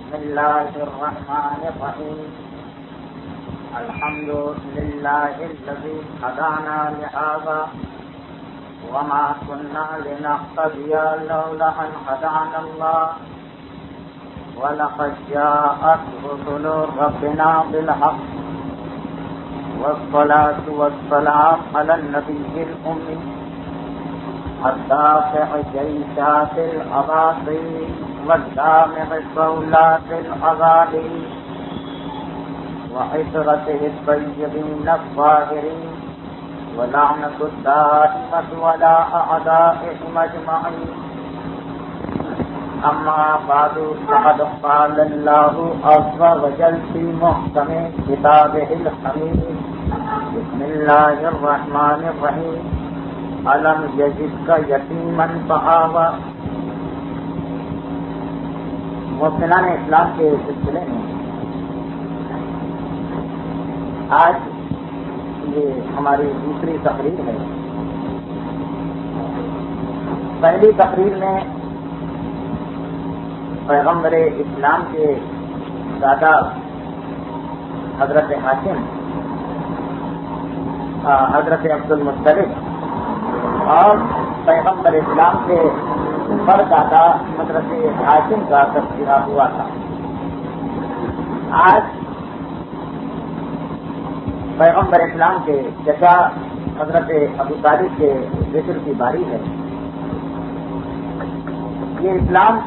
بسم الله الرحمن الرحيم الحمد لله الذي هدانا لهذا وما كنا لنهتدي لولا أن هدانا الله ولقد جاءت رسل ربنا بالحق والصلاة والسلام على النبي الأمي الدافع جيشات الأباطيل والدامع صولات الأغالي وعطرته الطيبين الطاهرين ولعنة الدائمة ولا أعدائهم أجمعين. أما بعد فقد قال الله عز وجل في محكم كتابه الحميد بسم الله الرحمن الرحيم ألم يجدك يتيما فآوى. محسنان اسلام کے سلسلے میں آج یہ ہماری دوسری تقریر ہے. پہلی تقریر میں پیغمبر اسلام کے دادا حضرت ہاشم حضرت عبد المطلب اور پیغمبر اسلام کے پر دادا حضرت ہاشم کا تذکرہ ہوا تھا. آج پیغمبر اسلام کے چچا حضرت ابو طالب کے ذکر کی باری ہے. یہ اسلام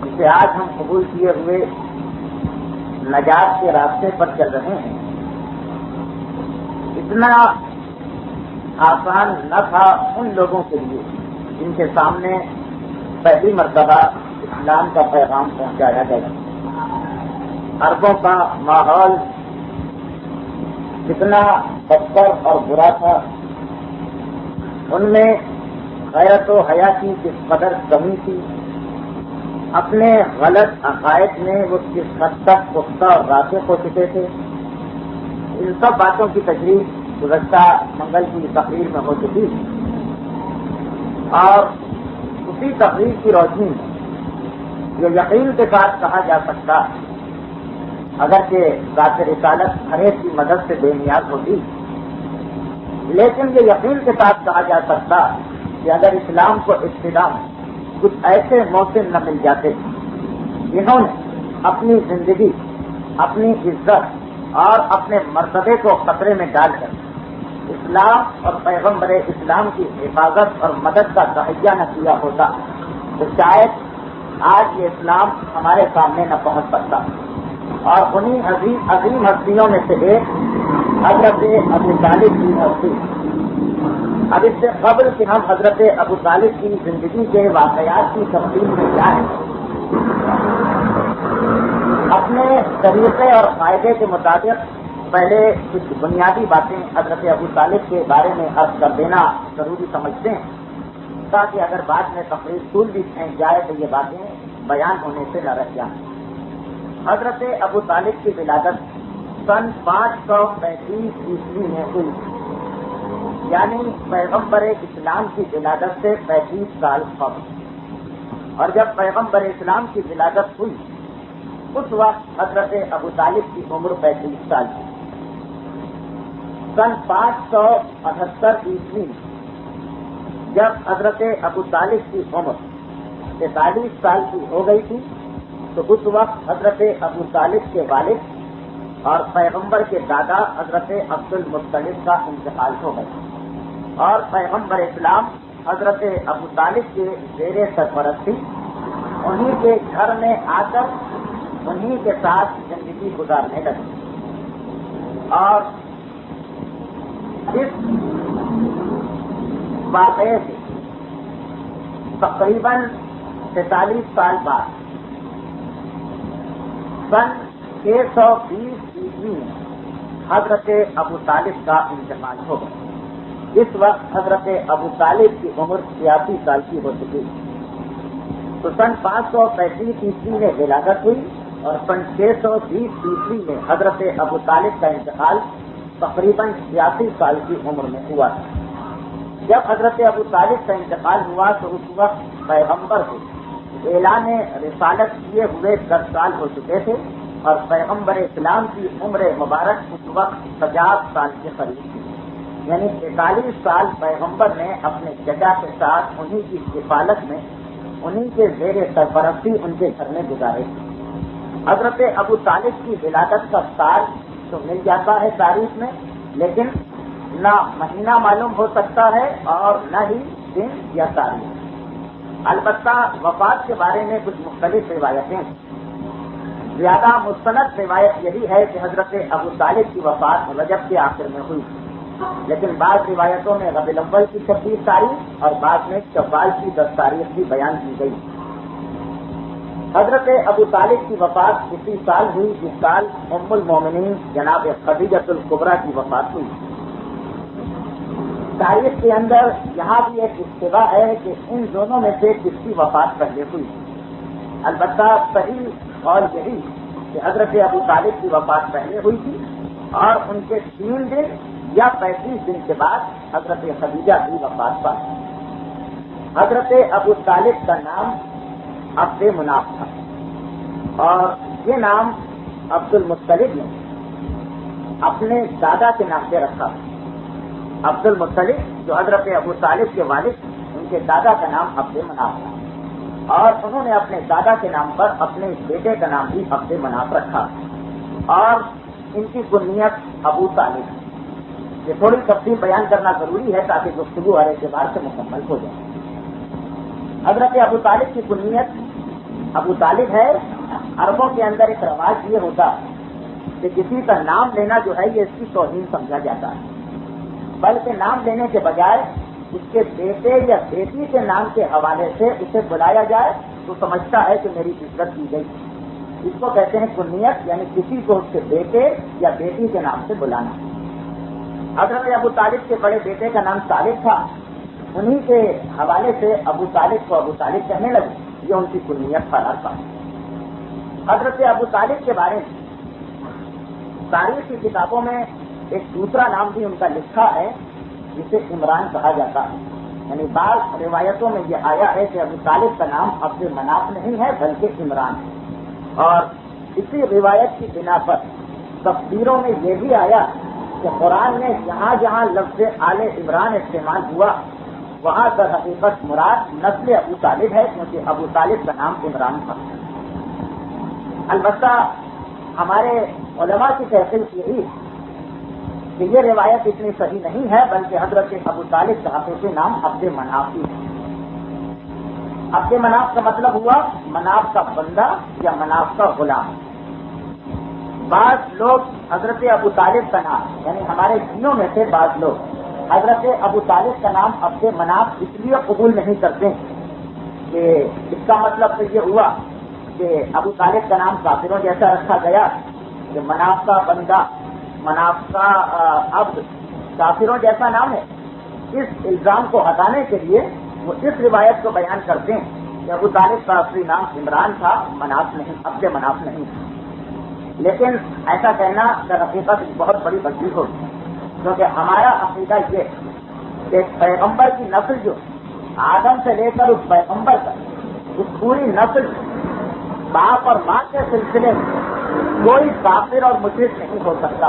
جسے آج ہم قبول کیے ہوئے نجات کے راستے پر چل رہے ہیں، اتنا آسان نہ تھا ان لوگوں کے لیے جن کے سامنے پہلی مرتبہ اسلام کا پیغام پہنچایا گیا. عربوں کا ماحول کتنا بدتر اور برا تھا، ان میں غیرت و حیا کی کس قدر کمی تھی، اپنے غلط عقائد میں وہ کس حد تک پختہ اور راسخ ہو چکے تھے. ان سب باتوں کی تشریح گزشتہ منگل کی تقریر میں ہو چکی اور اسی تقریر کی روشنی میں جو یقین کے ساتھ کہا جا سکتا اگرچہ ذات رسالت ہر ایک کی مدد سے بے نیاز ہوتی، لیکن یہ یقین کے ساتھ کہا جا سکتا کہ اگر اسلام کو ابتدا میں کچھ ایسے محسن نہ مل جاتے جنہوں نے اپنی زندگی، اپنی عزت اور اپنے مرتبے کو خطرے میں ڈال کر اسلام اور پیغمبر اسلام کی حفاظت اور مدد کا تہیہ نہ کیا ہوتا تو شاید آج یہ اسلام ہمارے سامنے نہ پہنچ سکتا. اور انہی عظیم ہستیوں میں سے ایک حضرت ابو طالب کی ہستی. اب اس سے قبل کہ ہم حضرت ابو طالب کی زندگی کے واقعات کی تفصیل میں جائیں، اپنے طریقے اور قاعدے کے مطابق پہلے کچھ بنیادی باتیں حضرت ابو طالب کے بارے میں عرض کر دینا ضروری سمجھتے ہیں تاکہ اگر بعد میں تقریر طول بھی کھینچ جائے تو یہ باتیں بیان ہونے سے نہ رہ جائیں. حضرت ابو طالب کی ولادت سن 535 عیسوی میں ہوئی، یعنی پیغمبر اسلام کی ولادت سے 35 سال قبل. اور جب پیغمبر اسلام کی ولادت ہوئی اس وقت حضرت ابو طالب کی عمر 35 سال تھی. سن 578 عیسوی میں جب حضرت ابو طالب کی عمر 43 سال کی ہو گئی تھی تو اس وقت حضرت ابو طالب کے والد اور پیغمبر کے دادا حضرت عبد المطلب کا انتقال ہو گیا اور پیغمبر اسلام حضرت ابو طالب کے زیر سرپرستی انہی کے گھر میں آ کر انہی کے ساتھ زندگی گزارنے لگے. اور اس واقعے سے تقریباً 43 سال بعد سن 620 عیسوی میں حضرت ابو طالب کا انتقال ہو گیا. اس وقت حضرت ابو طالب کی عمر 86 سال کی ہو چکی. تو سن 535 عیسوی میں ولادت ہوئی اور سن 620 عیسوی میں حضرت ابو طالب کا انتقال تقریباً 86 سال کی عمر میں ہوا تھا. جب حضرت ابو طالب کا انتقال ہوا تو اس وقت پیغمبر کو اعلان رسالت کیے ہوئے 10 سال ہو چکے تھے اور پیغمبر اسلام کی عمر مبارک اس وقت 50 سال کے قریب تھی، یعنی 41 سال پیغمبر نے اپنے چچا کے ساتھ انہی کی کفالت میں، انہی کے زیر سرپرستی ان کے گھر میں گزارے تھے۔ حضرت ابو طالب کی ولادت کا سال تو مل جاتا ہے تاریخ میں، لیکن نہ مہینہ معلوم ہو سکتا ہے اور نہ ہی دن یا تاریخ۔ البتہ وفات کے بارے میں کچھ مختلف روایتیں ہیں۔ زیادہ مستند روایت یہی ہے کہ حضرت ابو طالب کی وفات رجب کے آخر میں ہوئی، لیکن بعض روایتوں میں ربیع الاول کی 26 تاریخ اور بعض میں شوال کی 10 تاریخ بھی بیان کی گئی۔ حضرت ابو طالب کی وفات اسی سال ہوئی جس سال ام المومنین جناب خدیجہ الکبریٰ کی وفات ہوئی۔ تاریخ کے اندر یہاں بھی ایک اشتباہ ہے کہ ان دونوں میں سے کس کی وفات پہلے ہوئی۔ البتہ صحیح قول یہی کہ حضرت ابو طالب کی وفات پہلے ہوئی تھی اور ان کے 3 دن یا 35 دن کے بعد حضرت خدیجہ کی وفات پائی۔ حضرت ابو طالب کا نام عبد مناف تھا اور یہ نام عبد المطلب نے اپنے دادا کے نام سے رکھا۔ عبد المطلب جو حضرت ابو طالب کے والد، ان کے دادا کا نام عبد مناف تھا اور انہوں نے اپنے دادا کے نام پر اپنے بیٹے کا نام بھی عبد مناف رکھا اور ان کی کنیت ابو طالب۔ یہ تھوڑی تفصیل بیان کرنا ضروری ہے تاکہ گفتگو ہر اعتبار سے مکمل ہو جائے۔ حضرت ابو طالب کی کنیت ابو طالب ہے۔ عربوں کے اندر ایک رواج یہ ہوتا کہ کسی کا نام لینا جو ہے یہ اس کی توہین سمجھا جاتا ہے، بلکہ نام لینے کے بجائے اس کے بیٹے یا بیٹی کے نام کے حوالے سے اسے بلایا جائے تو سمجھتا ہے کہ میری عزت کی گئی۔ اس کو کہتے ہیں کنیت، یعنی کسی کو اس کے بیٹے یا بیٹی کے نام سے بلانا۔ حضرت ابو طالب کے بڑے بیٹے کا نام طالب تھا، انہی کے حوالے سے ابو طالب کو ابو طالب کہنے لگے، یہ ان کی کنیت قرار پا۔ حضرت ابو طالب کے بارے میں تاریخ کی کتابوں میں ایک دوسرا نام بھی ان کا لکھا ہے جسے عمران کہا جاتا ہے، یعنی بعض روایتوں میں یہ آیا ہے کہ ابو طالب کا نام عبد مناف نہیں ہے بلکہ عمران ہے، اور اسی روایت کی بنا پر تفسیروں میں یہ بھی آیا کہ قرآن میں جہاں جہاں لفظ آل عمران استعمال ہوا وہاں در حقیقت مراد نسل ابو طالب ہے، کیونکہ ابو طالب کا نام عمران تھا۔ البتہ ہمارے علماء کی تحقیق یہی کہ یہ روایت اتنی صحیح نہیں ہے، بلکہ حضرت ابو طالب کا حقیقی نام عبد مناف ہی ہے۔ عبد مناف کا مطلب ہوا مناف کا بندہ یا مناف کا غلام۔ بعض لوگ حضرت ابو طالب کا نام، یعنی ہمارے دینوں میں سے بعض لوگ حضرت ابو طالب کا نام عبد مناف اس لیے قبول نہیں کرتے کہ اس کا مطلب تو یہ ہوا کہ ابو طالب کا نام کافروں جیسا رکھا گیا کہ مناف کا بندہ، مناف کا عبد کافروں جیسا نام ہے۔ اس الزام کو ہٹانے کے لیے وہ اس روایت کو بیان کرتے ہیں کہ ابو طالب کا اصلی نام عمران تھا، مناف نہیں، عبد مناف نہیں تھا۔ لیکن ایسا کہنا در حقیقت بہت بڑی غلطی ہوگی، کیونکہ ہمارا عقیدہ یہ کہ پیغمبر کی نسل جو آدم سے لے کر اس پیغمبر تک، اس پوری نسل باپ اور ماں کے سلسلے میں کوئی کافر اور مشرک نہیں ہو سکتا۔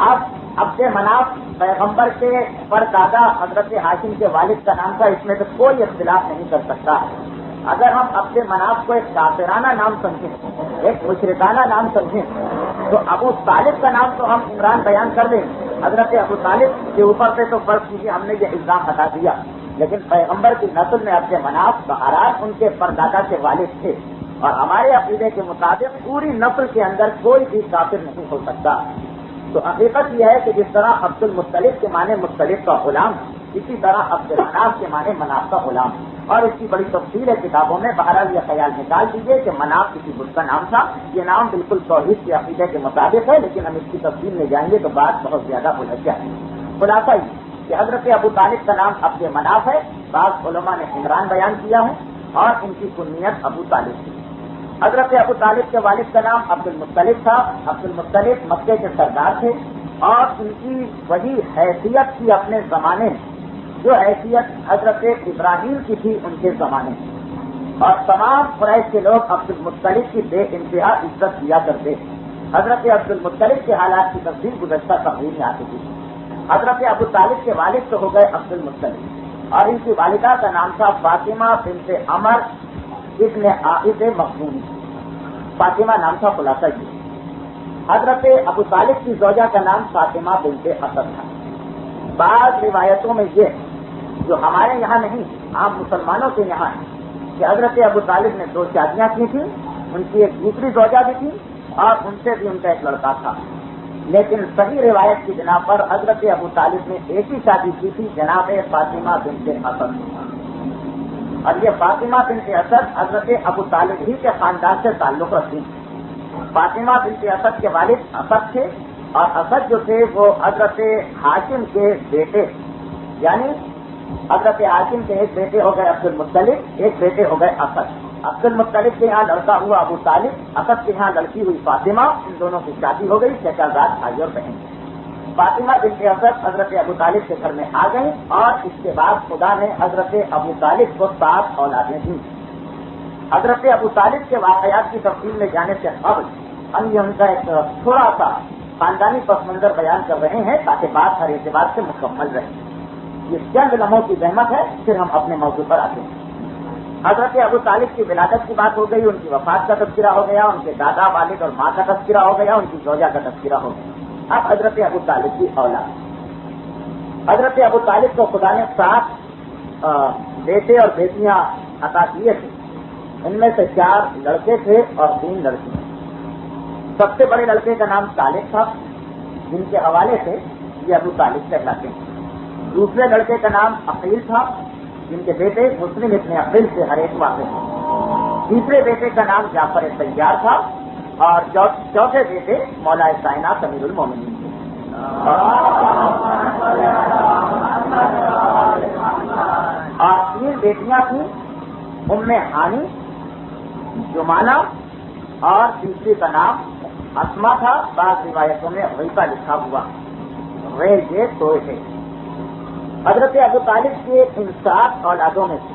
اب عبد مناف پیغمبر کے پردادا حضرت ہاشم کے والد کا نام تھا، اس میں تو کوئی اختلاف نہیں کر سکتا۔ اگر ہم عبد مناف کو ایک کافرانہ نام سمجھیں، ایک مشرکانہ نام سمجھیں، تو ابو طالب کا نام تو ہم عمران بیان کر دیں، حضرت ابو طالب کے اوپر سے تو فرض کیجیے ہم نے یہ الزام ہٹا دیا، لیکن پیغمبر کی نسل میں عبد مناف بہرحال ان کے پردادا کے والد تھے، اور ہمارے عقیدے کے مطابق پوری نسل کے اندر کوئی بھی کافر نہیں ہو سکتا۔ تو حقیقت یہ ہے کہ جس طرح عبد المطلب کے معنی مطلب کا غلام، اسی طرح عبد مناف کے معنی مناف کا غلام، اور اس کی بڑی تفصیل ہے کتابوں میں۔ بہرحال یہ خیال نکال دیجیے کہ مناف کسی بت کا نام تھا، یہ نام بالکل توحید کے عقیدے کے مطابق ہے، لیکن ہم اس کی تفصیل میں جائیں گے تو بات بہت زیادہ الجھ جائے گی۔ خلاصہ یہ کہ حضرت ابو طالب کا نام عبد مناف ہے، بعض علماء نے عمران بیان کیا ہے، اور ان کی کنیت ابو طالب تھی۔ حضرت ابو طالب کے والد کا نام عبد المطلب تھا۔ عبد المطلب مکے کے سردار تھے، اور ان کی وہی حیثیت تھی اپنے زمانے میں جو حیثیت حضرت ابراہیم کی تھی ان کے زمانے میں۔ اور تمام قریش کے لوگ عبد المطلب کی بے انتہا عزت کیا کرتے. حضرت عبد المطلب کے حالات کی تفصیل گزشتہ تقریر میں آ چکی. حضرت ابو طالب کے والد تو ہو گئے عبد المطلب اور ان کی والدہ کا نام تھا فاطمہ بنت عمر ابن عائد مخزومی. فاطمہ نام تھا خلاصہ جی. حضرت ابو طالب کی زوجہ کا نام فاطمہ بنت اسد تھا. بعض روایتوں میں یہ جو ہمارے یہاں نہیں عام مسلمانوں کے یہاں ہے کہ حضرت ابو طالب نے 2 شادیاں کی تھیں. ان کی ایک دوسری زوجہ بھی تھی اور ان سے بھی ان کا ایک لڑکا تھا. لیکن صحیح روایت کی بنا پر حضرت ابو طالب نے ایک ہی شادی کی تھی جناب فاطمہ بنت اسد. اور یہ فاطمہ بنت اسد حضرت ابو طالب ہی کے خاندان سے تعلق رکھتی. فاطمہ بنت اسد کے والد اسد تھے اور اسد جو تھے وہ حضرت حاشم کے بیٹے, یعنی حضرت حاشم کے ایک بیٹے ہو گئے عبد المطلب, ایک بیٹے ہو گئے اسد. عبد المطلب کے یہاں لڑکا ہوا ابو طالب, اسد کے یہاں لڑکی ہوئی فاطمہ. ان دونوں کی شادی ہو گئی, چچازاد بھائی اور بہن. فاطمہ بنت اسد حضرت ابو طالب کے گھر میں آ گئی اور اس کے بعد خدا نے حضرت ابو طالب کو 7 اولادیں دیں. حضرت ابو طالب کے واقعات کی تفصیل میں جانے سے قبل ہم یہ ان کا ایک تھوڑا سا خاندانی پس منظر بیان کر رہے ہیں تاکہ بات ہر اعتبار سے مکمل رہے. یہ چند لمحوں کی زحمت ہے, پھر ہم اپنے موضوع پر آتے ہیں. حضرت ابو طالب کی ولادت کی بات ہو گئی, ان کی وفات کا تذکرہ ہو گیا, ان کے دادا والد اور ماں کا تذکرہ ہو گیا, ان کی زوجہ کا تذکرہ ہو گیا. اب حضرت ابو طالب کی اولاد. حضرت ابو طالب کو خدا نے 7 بیٹے اور بیٹیاں عطا کیے تھے. ان میں سے 4 لڑکے تھے اور 3 لڑکیاں. سب سے بڑے لڑکے کا نام طالب تھا, جن کے حوالے سے یہ ابو طالب کہلاتے ہیں. دوسرے لڑکے کا نام عقیل تھا, جن کے بیٹے مسلم ابن عقیل سے ہر ایک واقع تھے. تیسرے بیٹے کا نام جعفر طیار تھا اور چوتھے بیٹے مولا کائنات امیر المومنین تھے. اور 3 بیٹیاں تھیں, ام ہانی, جمانہ اور تیسری کا نام اسما تھا. بعض روایتوں میں غیبہ لکھا ہوا. یہ تو ہے. حضرت ابو طالب کے ان 7 اولادوں میں سے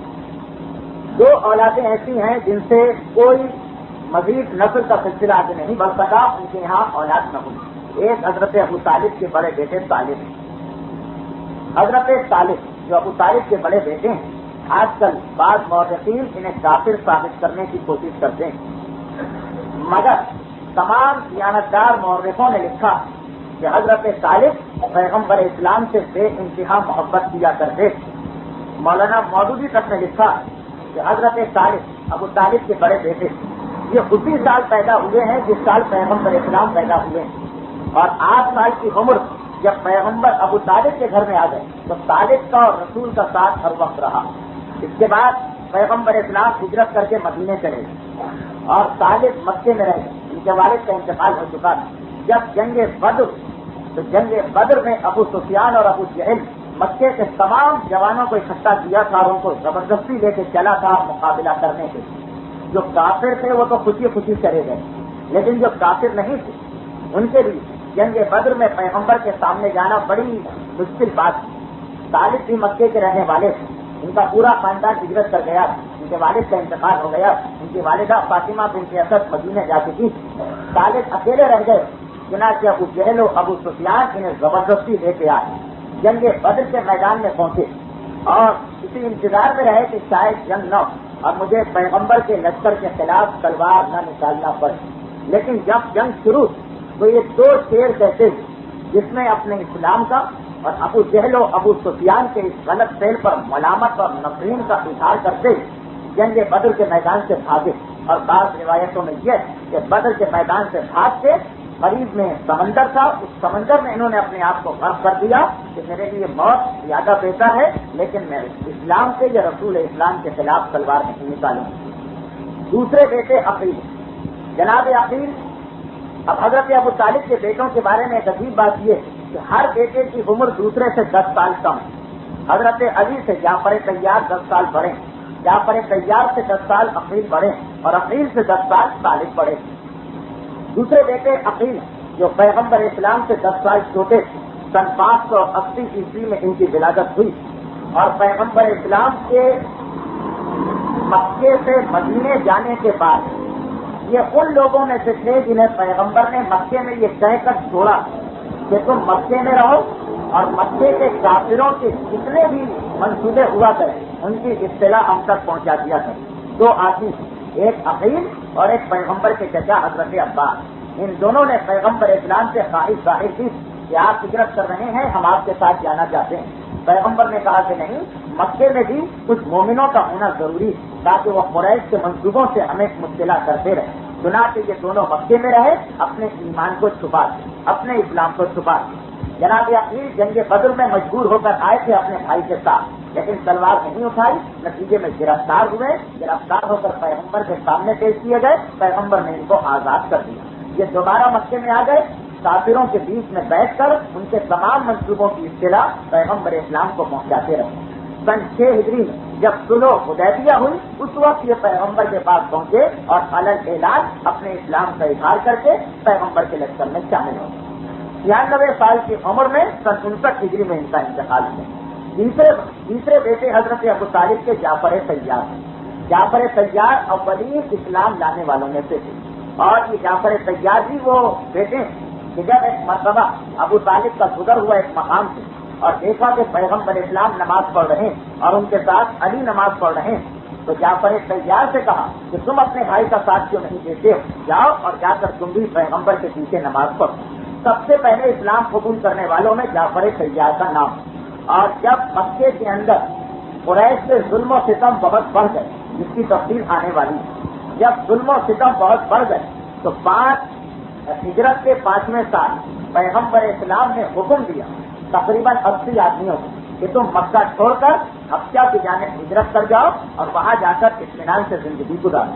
2 اولادیں ایسی ہیں جن سے کوئی مزید نسل کا سلسلہ آگے نہیں بڑھ سکا, ان کے یہاں اولاد نہ ہوئی. ایک حضرت ابو طالب کے بڑے بیٹے طالب ہیں. حضرت طالب جو ابو طالب کے بڑے بیٹے ہیں, آج کل بعض مورخین انہیں کافر ثابت کرنے کی کوشش کرتے ہیں, مگر تمام دیانتدار مورخوں نے لکھا کہ حضرت طالب پیغمبر اسلام سے بے انتہا محبت کیا کرتے. مولانا مودودی تک نے لکھا کہ حضرت طالب ابو طالب کے بڑے بیٹے یہ اسی سال پیدا ہوئے ہیں جس سال پیغمبر اسلام پیدا ہوئے ہیں, اور 8 سال کی عمر جب پیغمبر ابو طالب کے گھر میں آ گئے تو طالب کا اور رسول کا ساتھ ہر وقت رہا. اس کے بعد پیغمبر اسلام ہجرت کر کے مدینے چلے اور طالب مکے میں رہے. ان کے والد کا انتقال ہو چکا تھا. جب جنگ بدر میں ابو سفیان اور ابو جہل مکے کے تمام جوانوں کو اکٹھا کیا تھا اور ان کو زبردستی لے کے چلا تھا مقابلہ کرنے کے. جو کافر تھے وہ تو خوشی خوشی چلے گئے, لیکن جو کافر نہیں تھے ان کے لیے جنگ بدر میں پیغمبر کے سامنے جانا بڑی مشکل بات تھی. طالب بھی مکے کے رہنے والے تھے, ان کا پورا خاندان ہجرت کر گیا, ان کے والد کا انتقال ہو گیا, ان کی والدہ فاطمہ بنت اسد مدینے جا چکی. طالب اکیلے رہ گئے, چنانچہ ابو جہل و ابو سفیان انہیں زبردستی لے کے آئے. جنگ بدر کے میدان میں پہنچے اور اسی انتظار میں رہے کہ شاید جنگ نہ اور مجھے پیغمبر کے لشکر کے خلاف تلوار نہ نکالنا پڑے. لیکن جب جنگ شروع تو یہ 2 شعر کہتے جس میں اپنے اسلام کا اور ابو جہل و ابو سفیان کے اس غلط فعل پر ملامت اور نفرین کا اظہار کرتے جنگ بدر کے میدان سے بھاگے. اور بعض روایتوں میں یہ کہ بدر کے میدان سے بھاگ کے قریب میں سمندر تھا, اس سمندر میں انہوں نے اپنے آپ کو غرق کر دیا کہ میرے لیے موت زیادہ بہتر ہے, لیکن میں اسلام سے یا رسول اسلام کے خلاف تلوار نہیں نکالوں. دوسرے بیٹے عقیل, جناب عقیل. اب حضرت ابو طالب کے بیٹوں کے بارے میں ایک عجیب بات یہ کہ ہر بیٹے کی عمر دوسرے سے 10 سال کم. حضرت علی سے جعفر طیار 10 سال بڑے, جعفر طیار سے 10 سال عقیل بڑے اور عقیل سے 10 سال طالب بڑے. دوسرے بیٹے عقیل جو پیغمبر اسلام سے 10 سال چھوٹے, سن 580 عیسوی میں ان کی ولادت ہوئی اور پیغمبر اسلام کے مکے سے مدینے جانے کے بعد یہ ان لوگوں میں سے تھے جنہیں پیغمبر نے مکے میں یہ کہہ کر چھوڑا کہ تم مکے میں رہو اور مکے کے کافروں کے جتنے بھی منصوبے ہوا کریں ان کی اطلاع ہم تک پہنچا دیا ہے. دو آدمی، ایک عقیل اور ایک پیغمبر کے چچا حضرت عباس، ان دونوں نے پیغمبر اسلام سے خواہش ظاہر کی کہ آپ ہجرت کر رہے ہیں، ہم آپ کے ساتھ جانا چاہتے ہیں. پیغمبر نے کہا کہ نہیں، مکے میں بھی کچھ مومنوں کا ہونا ضروری ہے تاکہ وہ قریش کے منصوبوں سے ہمیں مطلع کرتے رہے. چنانچہ یہ دونوں مکے میں رہے، اپنے ایمان کو چھپا دیا، اپنے اسلام کو چھپا دیا. جناب عقیل جنگ بدر میں مجبور ہو کر آئے تھے اپنے بھائی کے ساتھ، لیکن تلوار نہیں اٹھائی، نتیجے میں گرفتار ہوئے. گرفتار ہو کر پیغمبر کے سامنے پیش کیے گئے، پیغمبر نے ان کو آزاد کر دیا. یہ دوبارہ مکے میں آ گئے، کافروں کے بیچ میں بیٹھ کر ان کے تمام منصوبوں کی اطلاع پیغمبر اسلام کو پہنچاتے رہے. سن 6 ہجری میں جب صلح حدیبیہ ہوئی، اس وقت یہ پیغمبر کے پاس پہنچے اور علل اعلان اپنے اسلام کا اظہار کر کے پیغمبر کے لشکر میں شامل ہو گئے. 96 سال کی عمر میں سن 59 ہجری میں ان کا انتقال ہوا. تیسرے بیٹے حضرت ابو طالب کے جعفر طیار ہیں. جعفر طیار اولین اسلام لانے والوں میں سے تھے، اور یہ جعفر طیار بھی وہ بیٹے ہیں کہ جب ایک مرتبہ ابو طالب کا گزر ہوا ایک مقام سے اور دیکھا کہ پیغمبر اسلام نماز پڑھ رہے ہیں اور ان کے ساتھ علی نماز پڑھ رہے ہیں، تو جعفر طیار سے کہا کہ تم اپنے بھائی کا ساتھ کیوں نہیں دیتے ہو، جاؤ اور جا کر تم بھی پیغمبر کے پیچھے نماز پڑھو. سب سے پہلے اسلام قبول کرنے والوں میں جعفر طیار کا نام. اور جب مکے کے اندر قریش سے ظلم و ستم بہت بڑھ گئے، جس کی تفصیل آنے والی ہے، جب ظلم و ستم بہت بڑھ گئے تو ہجرت کے 5ویں سال پیغمبر اسلام نے حکم دیا تقریباً 80 آدمیوں کو کہ تم مکہ چھوڑ کر حبشہ کی جانب ہجرت کر جاؤ اور وہاں جا کر اطمینان سے زندگی گزارو.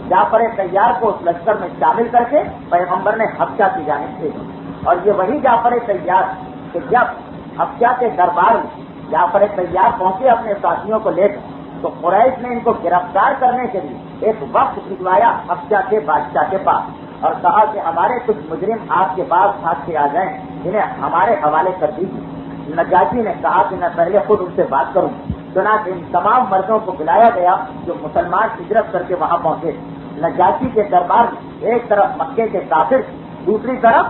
جعفر طیار کو اس لشکر میں شامل کر کے پیغمبر نے حبشہ کی جانب بھیجا. اور یہ وہی جعفر طیار کہ جب حبشہ کے دربار میں جعفر طیار پہنچے اپنے ساتھیوں کو لے کر، تو قریش نے ان کو گرفتار کرنے کے لیے ایک وقت بھجوایا حبشہ کے بادشاہ کے پاس اور کہا کہ ہمارے کچھ مجرم آپ کے پاس بھاگ کے آ جائیں، جنہیں ہمارے حوالے کر دیجیے. نجاشی نے کہا کہ میں پہلے خود ان سے بات کروں. چنانچہ ان تمام مردوں کو بلایا گیا جو مسلمان ہجرت کر کے وہاں پہنچے. نجاشی کے دربار میں ایک طرف مکے کے کافر، دوسری طرف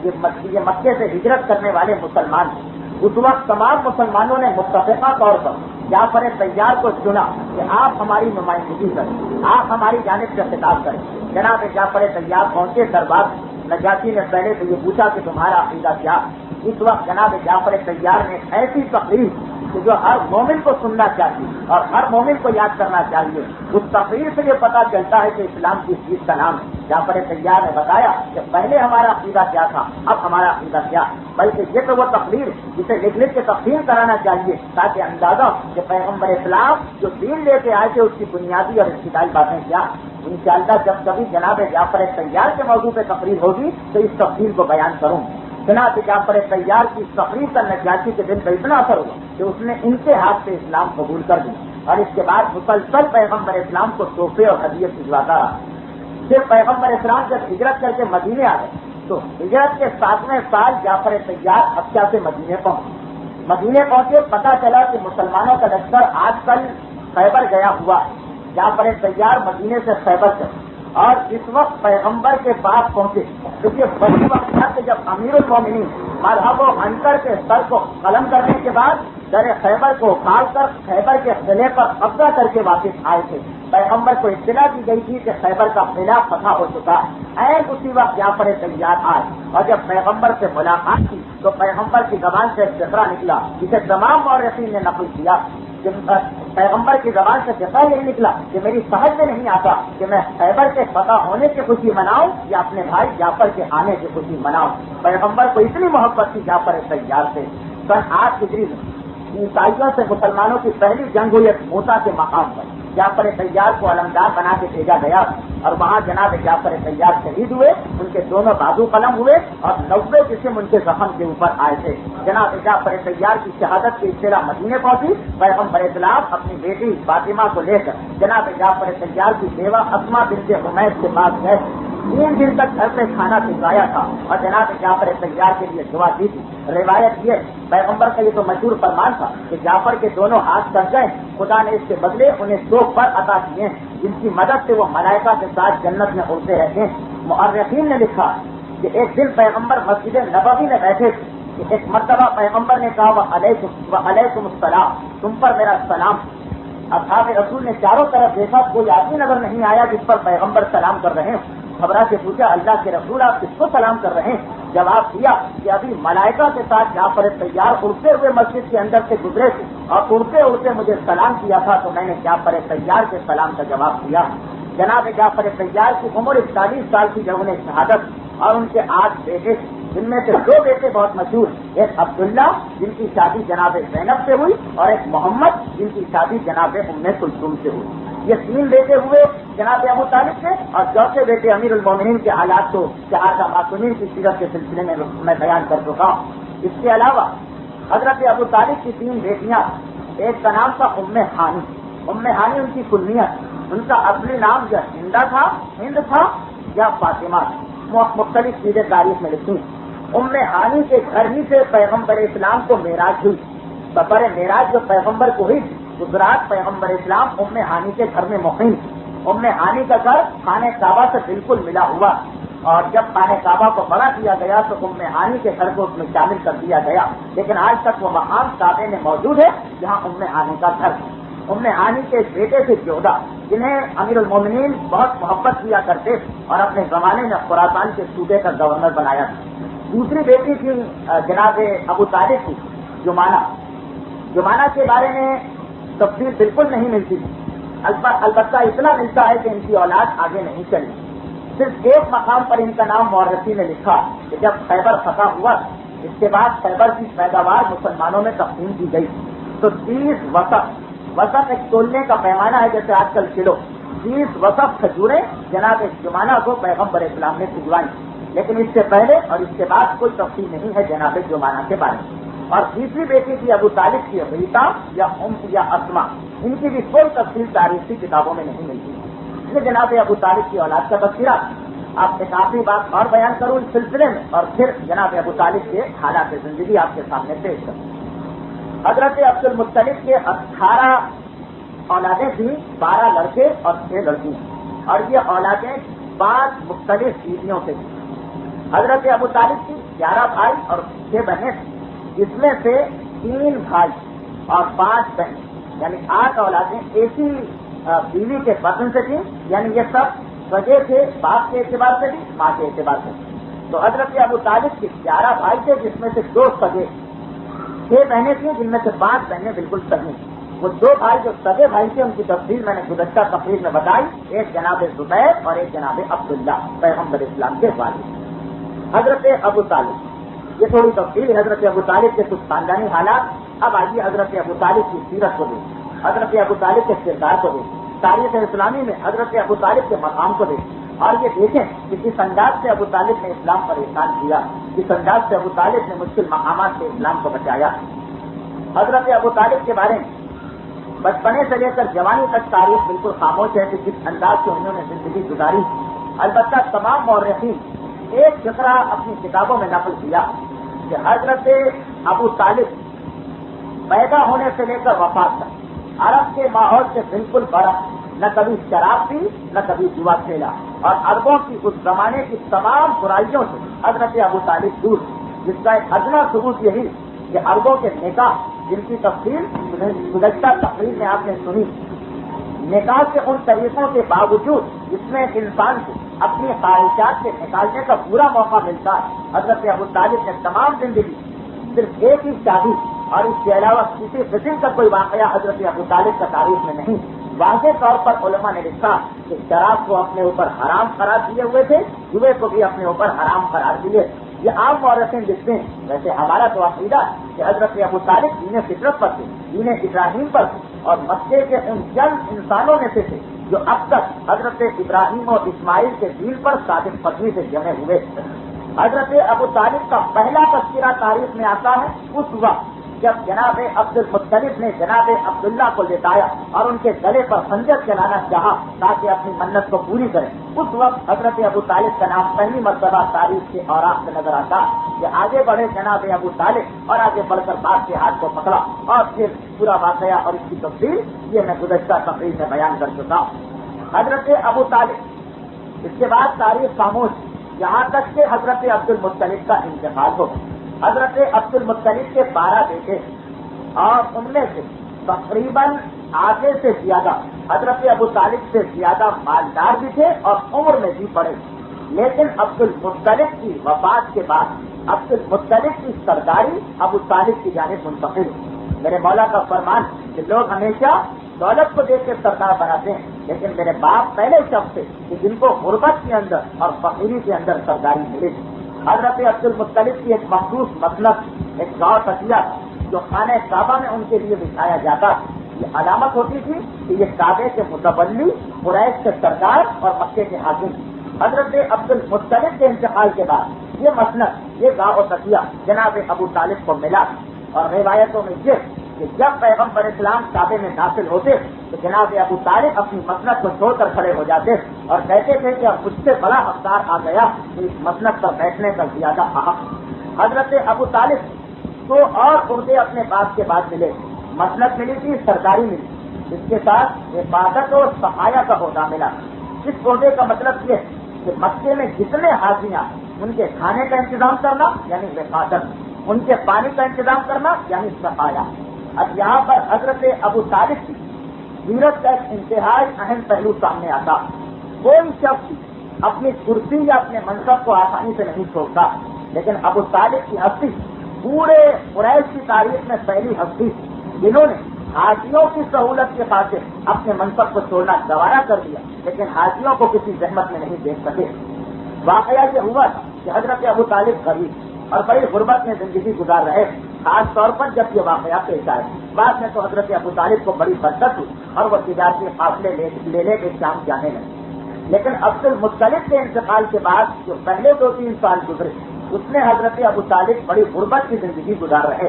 یہ مکے سے ہجرت کرنے والے مسلمان تھے. اس وقت تمام مسلمانوں نے متفقہ طور پر جعفر طیار کو چنا کہ آپ ہماری نمائندگی کریں، آپ ہماری جانب سے خطاب کریں. جناب جعفر طیار پہنچے دربار. نجاشی نے پہلے تو یہ پوچھا کہ تمہارا عقیدہ کیا. اس وقت جناب جعفر طیار نے ایسی تقریر کہ جو ہر مومن کو سننا چاہیے اور ہر مومن کو یاد کرنا چاہیے. اس تقریر سے یہ پتا چلتا ہے کہ اسلام کس چیز کا نام ہے. جعفر طیار نے بتایا کہ پہلے ہمارا عقیدہ کیا تھا، اب ہمارا عقیدہ کیا. بلکہ یہ تو وہ تقریر جسے لکھ لکھ کے تقسیم کرانا چاہیے تاکہ اندازہ کہ پیغمبر اسلام جو دین لے کے آئے تھے اس کی بنیادی اور ابتدائی باتیں کیا. انشاءاللہ جب کبھی جناب جعفر طیار کے موضوع پہ تقریر ہوگی تو اس تفصیل کو بیان کروں. جناب جعفر طیار کی تقریر کا نجاشی کے دل پر اتنا اثر ہوا کہ اس نے ان کے ہاتھ سے اسلام قبول کر دیا اور اس کے بعد مسلسل پیغمبر اسلام کو تحفے اور ہدیت بھجواتا رہا. پھر پیغمبر اسلام جب ہجرت کر کے مدینے آ گئے تو ہجرت کے 7ویں سال جعفر طیار حبشہ سے مدینے پہنچے. پتہ چلا کہ مسلمانوں کا لشکر آج کل خیبر گیا ہوا ہے. جعفر طیار مدینے سے خیبر چلے اور اس وقت پیغمبر کے پاس پہنچے. دیکھیے وہی وقت تھا کہ جب امیر المومنین مرحب و عنقر کے سر کو قلم کرنے کے بعد در خیبر کو اکھاڑ کر خیبر کے قلعے پر قبضہ کر کے واپس آئے تھے. پیغمبر کو اطلاع دی گئی تھی کہ خیبر کا قلعہ فتح ہو چکا ہے. اسی وقت جعفر طیار آئے اور جب پیغمبر سے ملاقات کی تو پیغمبر کی زبان سے ایک فقرہ نکلا جسے تمام مورخین نے نقل کیا. پیغمبر کی زبان سے فقرہ یہی نکلا کہ میری سمجھ میں نہیں آتا کہ میں خیبر کے فتح ہونے کی خوشی مناؤں یا اپنے بھائی جعفر کے آنے کی خوشی مناؤں. پیغمبر کو اتنی محبت تھی جعفر طیار سے. سن 8 ہجری میں عیسائیوں سے مسلمانوں کی پہلی جنگ ہوئی ایک موسیٰ کے مقام پر. جعفر طیار کو علمدار بنا کے بھیجا گیا اور وہاں جناب جعفر طیار شہید ہوئے. ان کے دونوں بازو قلم ہوئے اور 90 جسم ان کے زخم کے اوپر آئے تھے. جناب جعفر طیار کی شہادت کی اطلاع مدینے پہنچی. پیغمبر اسلام اپنی بیٹی فاطمہ کو لے کر جناب جعفر طیار کی بیوہ اسما بنت حمیس کے پاس گئے. 3 دن تک گھر سے کھانا پکایا تھا اور جناب جعفر طیار کے لیے دعا دی تھی. روایت یہ پیغمبر کا یہ تو مشہور فرمان تھا کہ جعفر کے دونوں ہاتھ کٹ گئے, خدا نے اس کے بدلے انہیں 2 پر عطا کیے ہیں جن کی مدد سے وہ ملائکہ کے ساتھ جنت میں اڑتے رہتے ہیں. مؤرخین نے لکھا کہ ایک دن پیغمبر مسجد نبوی میں بیٹھے تھے کہ ایک مرتبہ پیغمبر نے کہا وعلیکم السلام, تم پر میرا سلام. اصحاب رسول نے چاروں طرف دیکھا, کوئی آدمی نظر نہیں آیا جس پر پیغمبر سلام کر رہے ہیں. خبرہ سے پوچھا اللہ کے رسول آپ کس کو سلام کر رہے ہیں؟ جواب دیا کہ ابھی ملائکہ کے ساتھ جعفر طیار اڑتے ہوئے مسجد کے اندر سے گزرے تھے اور اڑتے اڑتے مجھے سلام کیا تھا تو میں نے جعفر طیار کے سلام کا جواب دیا. جناب جعفر طیار کی عمر 41 سال کی جب انہیں شہادت اور ان کے 8 بیٹے, جن میں سے 2 بیٹے بہت مشہور, ایک عبداللہ جن کی شادی جناب زینب سے ہوئی اور ایک محمد جن کی شادی جناب ام کلثوم سے ہوئی. یہ 3 بیٹے ہوئے جناب ابو طالب سے, اور چوتھے بیٹے امیر المومنین کے حالات کو 4 معصومین کی سیرت کے سلسلے میں بیان کر چکا ہوں. اس کے علاوہ حضرت ابو طالب کی 3 بیٹیاں, ایک کا نام تھا ام ہانی. ام ہانی ان کی کنیت, ان کا اصلی نام یا ہند تھا یا فاطمہ, مختلف چیزیں تاریخ میں لکھی. ام ہانی کے گھر ہی سے پیغمبر اسلام کو معراج ہوئی. سفر معراج جو پیغمبر کو ہوئی گجرات پیغمبر اسلام ام ہانی کے گھر میں مقیم. ام ہانی کا گھر خانہ کعبہ سے بالکل ملا ہوا, اور جب خانہ کعبہ کو بڑا کیا گیا تو ام ہانی کے گھر کو اس میں شامل کر دیا گیا, لیکن آج تک وہ مقام کعبے میں موجود ہے جہاں ام ہانی کا گھر ہے. ام ہانی کے بیٹے سے جوہدہ, جنہیں امیر المومنین بہت محبت کیا کرتے اور اپنے زمانے میں خراسان کے صوبے کا گورنر بنایا تھا. دوسری بیٹی تھی جناب ابو طالب کی جمانہ کے بارے میں تفصیل بالکل نہیں ملتی تھی, البتہ اتنا ملتا ہے کہ ان کی اولاد آگے نہیں چلی. صرف ایک مقام پر ان کا نام مورخین نے لکھا کہ جب خیبر فتح ہوا اس کے بعد خیبر کی پیداوار مسلمانوں میں تقسیم کی گئی تو 30 وسق ایک تولنے کا پیمانہ ہے جیسے آج کل کلو, 30 وسق کھجوریں جناب جمانہ کو پیغمبر اسلام نے بھجوائیں, لیکن اس سے پہلے اور اس کے بعد کوئی تفصیل نہیں ہے جناب جمانہ کے بارے میں. اور تیسری بیٹی تھی ابو طالب کی ریتا یا یا اسما, ان کی بھی کوئی تفصیل تاریخی کتابوں میں نہیں ملتی. یہ جناب ابو طالب کی اولاد کا تذکرہ. آپ ایک آخری بات اور بیان کروں اس سلسلے میں اور پھر جناب ابو طالب کے حالات زندگی آپ کے سامنے پیش کروں. حضرت عبد المطلب کے 18 اولادیں تھیں, 12 لڑکے اور 6 لڑکیاں, اور یہ اولادیں 5 مختلف بیویوں سے تھیں. حضرت ابو طالب کی 11 بھائی اور 6 بہنیں تھیں, جس میں سے 3 بھائی اور 5 بہن, یعنی 8 اولادیں ایک ہی بیوی کے بطن سے تھیں. یعنی یہ سب سگے تھے, باپ کے اعتبار سے بھی ماں کے اعتبار سے بھی. تو حضرت ابو طالب کے 11 بھائی تھے جس میں سے 2 سگے, 6 بہنیں تھیں جن میں سے 5 بہنیں بالکل سگی. وہ 2 بھائی جو سگے بھائی تھے ان کی تفصیل میں نے گزشتہ تقریر میں بتائی, ایک جناب زبیر اور ایک جناب عبداللہ پیغمبر اسلام کے والد. حضرت ابو طالب, یہ تھوڑی تفصیل حضرت ابو طالب کے کچھ خاندانی حالات. اب آئیے حضرت ابو طالب کی سیرت کو دیکھیں, حضرت ابو طالب کے کردار کو دیکھیں, تاریخ اسلامی میں حضرت ابو طالب کے مقام کو دیکھیں, اور یہ دیکھیں کہ کس انداز سے ابو طالب نے اسلام پر احسان کیا, کس انداز سے ابو طالب نے مشکل مقامات سے اسلام کو بچایا. حضرت ابو طالب کے بارے میں بچپنے سے لے کر جوانی تک تاریخ بالکل خاموش ہے کہ جس انداز سے انہوں نے زندگی گزاری. البتہ تمام مورخین ایک فقرہ اپنی کتابوں میں نقل کیا کہ حضرت ابو طالب پیدا ہونے سے لے کر وفات تک عرب کے ماحول سے بالکل برق, نہ کبھی شراب پی نہ کبھی جوا کھیلا, اور عربوں کی اس زمانے کی تمام برائیوں سے حضرت ابو طالب دور, جس کا ایک ادنا ثبوت یہی کہ عربوں کے نکاح جن کی تفصیل گزشتہ تقریر میں آپ نے سنی, نکاح کے ان طریقوں کے باوجود جس میں انسان کو اپنی خواہشات سے نکالنے کا پورا موقع ملتا ہے, حضرت ابو طالب نے تمام زندگی صرف ایک ہی شادی اور اس کے علاوہ کسی قسم کا کوئی واقعہ حضرت ابو طالب کا تاریخ میں نہیں. واضح طور پر علماء نے لکھا کہ شراب کو اپنے اوپر حرام قرار دیے ہوئے تھے, جوئے کو بھی اپنے اوپر حرام قرار دیے. یہ عام مورخین لکھتے ہیں. ویسے ہمارا تو عقیدہ ہے کہ حضرت ابو طالب دین فطرت پر تھے, دین ابراہیم پر تھے, اور مکے کے ان چند انسانوں میں سے تھے جو اب تک حضرت ابراہیم اور اسماعیل کے دین پر صادق قدمی سے جمے ہوئے. حضرت ابو طالب کا پہلا تذکرہ تاریخ میں آتا ہے اس وقت جب جناب عبد المطلب نے جناب عبداللہ کو لٹایا اور ان کے گلے پر خنجر چلانا چاہا تاکہ اپنی منت کو پوری کریں، اس وقت حضرت ابو طالب کا نام پہلی مرتبہ تاریخ کے اوراق سے نظر آتا کہ آگے بڑھے جناب ابو طالب اور آگے بڑھ کر باپ کے ہاتھ کو پکڑا، اور پھر پورا واقعہ اور اس کی تفصیل یہ میں گزشتہ تقریر میں بیان کر چکا ہوں۔ حضرت ابو طالب، اس کے بعد تاریخ خاموش، یہاں تک کہ حضرت عبد المطلب کا انتقال ہو۔ حضرت عبد المطلب کے 12 بیٹے اور ان میں سے تقریباً آدھے سے زیادہ حضرت ابو طالب سے زیادہ مالدار بھی تھے اور عمر میں بھی بڑے، لیکن عبد المطلب کی وفات کے بعد عبد المطلب کی سرداری ابو طالب کی جانب منتقل ہوئی۔ میرے مولا کا فرمان کہ لوگ ہمیشہ دولت کو دیکھ کے سردار بناتے ہیں، لیکن میرے باپ پہلے شخص تھے کہ جن کو غربت کے اندر اور فقیری کے اندر سرداری ملی تھی۔ حضرت عبد المطلب کی ایک مخصوص مسلک، ایک گاؤں تکیہ جو خانہ کعبہ میں ان کے لیے بچھایا جاتا، یہ علامت ہوتی تھی کہ یہ کعبے کے متولی، قریش کے سردار اور مکے کے حاکم۔ حضرت عبد المطلب کے انتقال کے بعد یہ مسلک، یہ گاؤں تکیہ جناب ابو طالب کو ملا، اور روایتوں میں یہ کہ جب پیغمبر اسلام کعبے میں داخل ہوتے تو جناب ابو طالب اپنی مسند کو چھوڑ کر کھڑے ہو جاتے اور کہتے تھے کہ اب مجھ سے بڑا افطار آ گیا کہ اس مسند پر بیٹھنے کا زیادہ حق۔ حضرت ابو طالب کو اور عہدے اپنے باپ کے بعد ملے، مسند ملی تھی، سرداری ملی، اس کے ساتھ عبادت اور صفایا کا عہدہ ملا۔ اس عہدے کا مطلب یہ کہ مکے میں جتنے حاجیاں، ان کے کھانے کا انتظام کرنا یعنی عبادت، ان کے پانی کا انتظام کرنا یعنی صفایا۔ اب یہاں پر حضرت ابو طالب کی سیرت کا ایک انتہائی اہم پہلو سامنے آتا۔ کوئی شخص اپنی کرسی یا اپنے منصب کو آسانی سے نہیں چھوڑتا، لیکن ابو طالب کی ہستی پورے قریش کی تاریخ میں پہلی ہستی جنہوں نے حاجیوں کی سہولت کے خاطر اپنے منصب کو چھوڑنا گوارا کر دیا، لیکن حاجیوں کو کسی زحمت میں نہیں دیکھ سکے۔ واقعہ یہ ہوا کہ حضرت ابو طالب غریب اور بڑی غربت میں زندگی گزار رہے، خاص طور پر جب یہ واقعہ پیش آئے۔ بعد میں تو حضرت ابو طالب کو بڑی برکت ہوئی اور وہ تجارتی فاصلے لے کے شام جانے لگے، لیکن عبد المطلب کے انتقال کے بعد جو پہلے 2-3 سال گزرے اس میں حضرت ابو طالب بڑی غربت کی زندگی گزار رہے،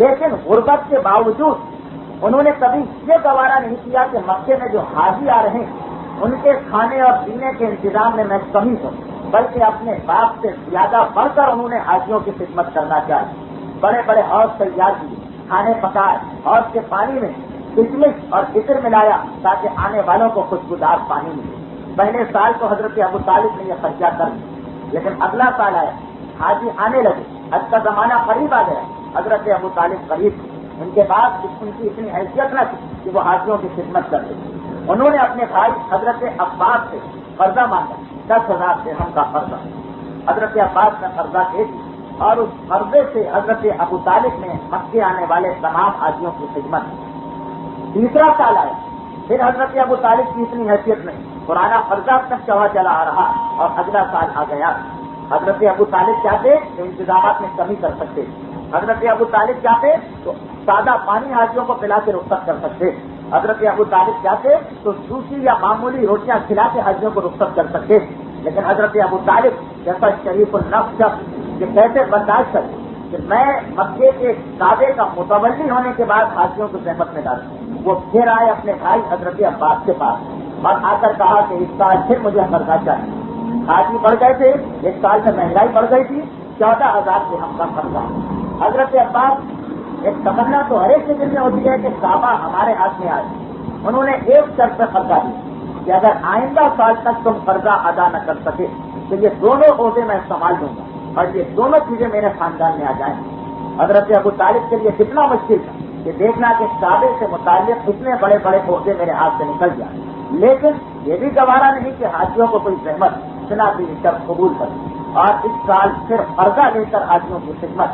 لیکن غربت کے باوجود انہوں نے کبھی یہ گوارا نہیں کیا کہ مکے میں جو حاجی آ رہے ہیں ان کے کھانے اور پینے کے انتظام میں کمی ہو، بلکہ اپنے باپ سے زیادہ بڑھ کر انہوں نے حاجیوں کی خدمت کرنا چاہی۔ بڑے بڑے حوض تیار کیے، کھانے پکائے، حوض کے پانی میں کشمش اور عطر ملایا تاکہ آنے والوں کو خوشبودار پانی ملے۔ پہلے سال تو حضرت ابو طالب نے یہ خرچہ کر دیا، لیکن اگلا سال آیا، حاجی آنے لگے، حج کا زمانہ قریب آ گیا، حضرت ابو طالب قریب تھے، ان کے بعد ان کی اتنی حیثیت نہ تھی کہ وہ حاجیوں کی خدمت کرتے۔ انہوں نے اپنے بھائی حضرت عباس سے قرضہ مانگا، 10,000 درہم کا قرضہ۔ حضرت عباس نے قرضہ دے دی اور اس قرضے سے حضرت ابو طالب نے مکے آنے والے تمام حاجیوں کی خدمت کی۔ تیسرا سال آیا، پھر حضرت ابو طالب کی اتنی حیثیت نہیں، پرانا قرضہ تک چلا آ رہا اور اگلا سال آ گیا۔ حضرت ابو طالب چاہتے کہ انتظامات میں کمی کر سکتے، حضرت ابو طالب چاہتے تو سادہ پانی حاجیوں کو پلا کے رخصت کر سکتے، حضرت ابو طالب چاہتے تو سوسی یا معمولی روٹیاں کھلا کے حاجیوں کو رخصت کر سکتے، لیکن حضرت ابو طالب جیسا شریف النفس شخص کہ کیسے برداشت کرے کہ میں مکے کے کعبے کا متولی ہونے کے بعد حاجیوں کو زحمت میں ڈالوں۔ وہ پھر آئے اپنے بھائی حضرت عباس کے پاس اور آ کر کہا کہ اس سال پھر مجھے قرضہ چاہیے، حاجی بڑھ گئے تھے، ایک سال میں مہنگائی بڑھ گئی تھی، 14,000 درہم کا قرضہ۔ حضرت عباس، ایک تمنا تو ہر ایک کے دل میں ہوتی ہے کہ کعبہ ہمارے ہاتھ میں آئے، انہوں نے ایک شرط پہ قرضہ دیا کہ اگر آئندہ سال تک تم قرضہ ادا نہ کر سکے تو یہ دونوں عہدے میں استعمال دوں گا اور یہ دونوں چیزیں میرے خاندان میں آ جائیں۔ حضرت ابو طالب کے لیے کتنا مشکل تھا کہ دیکھنا کہ کعبے سے متعلق اتنے بڑے بڑے عہدے میرے ہاتھ سے نکل جائیں، لیکن یہ بھی گوارا نہیں کہ حاجیوں کو کوئی زحمت، چنانچہ یہ شرط قبول کر اور اس سال پھر قرضہ لے کر حاجیوں کی خدمت۔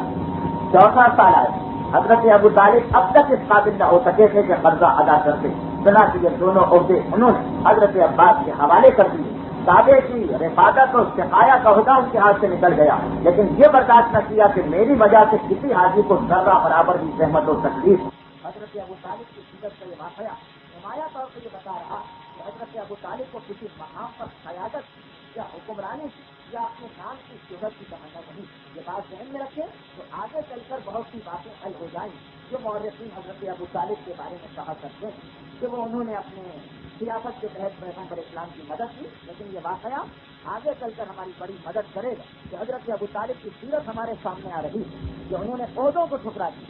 چوتھا سال آیا، حضرت ابو طالب اب تک اس قابل نہ ہو سکے تھے کہ قرضہ ادا کرتے، چنانچہ یہ دونوں عہدے انہوں نے حضرت عباس کے حوالے کر دیے۔ کعبے کی رفاقت اور سفایا کا عہدہ ان کے ہاتھ سے نکل گیا، لیکن یہ برداشت نہ کیا کہ میری وجہ سے کسی حاجی کو ذرہ برابر بھی زحمت و تکلیف۔ حضرت ابو طالب کی سیرت کا یہ واقعہ نمایاں طور پر یہ بتا رہا کہ حضرت ابو طالب طالب کو کسی مقام پر قیادت یا حکمرانی کی یا اپنے نام کی شہرت کی تمنا نہیں. یہ بات ذہن میں رکھیں تو آگے چل کر بہت سی باتیں حل ہو جائیں جو مورخین حضرت ابو طالب کے بارے میں کہا کرتے ہیں کہ وہ انہوں نے اپنے خلافت کے تحت پیغمبر اسلام کی مدد کی. لیکن یہ واقعہ آگے چل کر ہماری بڑی مدد کرے گا کہ حضرت ابو طالب کی سیرت ہمارے سامنے آ رہی ہے کہ انہوں نے عہدوں کو ٹھکرا دی,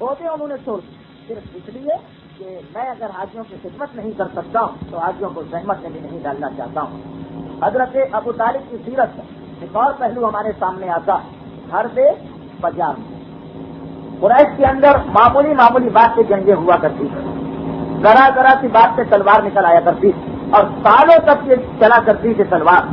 عہدے انہوں نے چھوڑ دی صرف اس لیے کہ میں اگر حاجیوں کی خدمت نہیں کر سکتا ہوں تو حاجیوں کو زحمت میں بھی نہیں ڈالنا چاہتا ہوں. حضرت ابو طالب کی سیرت کا ایک اور پہلو ہمارے سامنے آتا ہے ہر دے بازار میں. قریش کے اندر معمولی بات سے جنگیں ہوا کرتی تھی, ذرا سی بات سے تلوار نکل آیا کرتی اور سالوں تک یہ چلا کرتی تھی تلوار.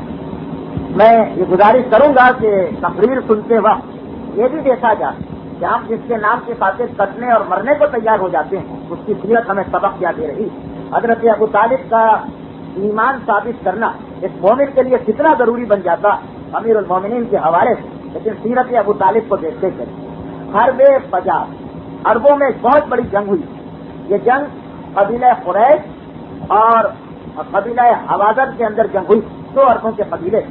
میں یہ گزارش کروں گا کہ تقریر سنتے وقت یہ بھی دیکھا جائے کہ ہم جس کے نام کی خاطر کٹنے اور مرنے کو تیار ہو جاتے ہیں اس کی سیرت ہمیں سبق کیا دے رہی. حضرت ابو طالب کا ایمان ثابت کرنا ایک مومن کے لیے کتنا ضروری بن جاتا امیر المومنین کے حوالے سے. لیکن سیرت ابو طالب کو دیکھتے تھے حرب بجار, عربوں میں ایک بہت بڑی جنگ ہوئی. یہ جنگ قبیلہ قریش اور قبیلہ حوازن کے اندر جنگ ہوئی, 2 عربوں کے قبیلے.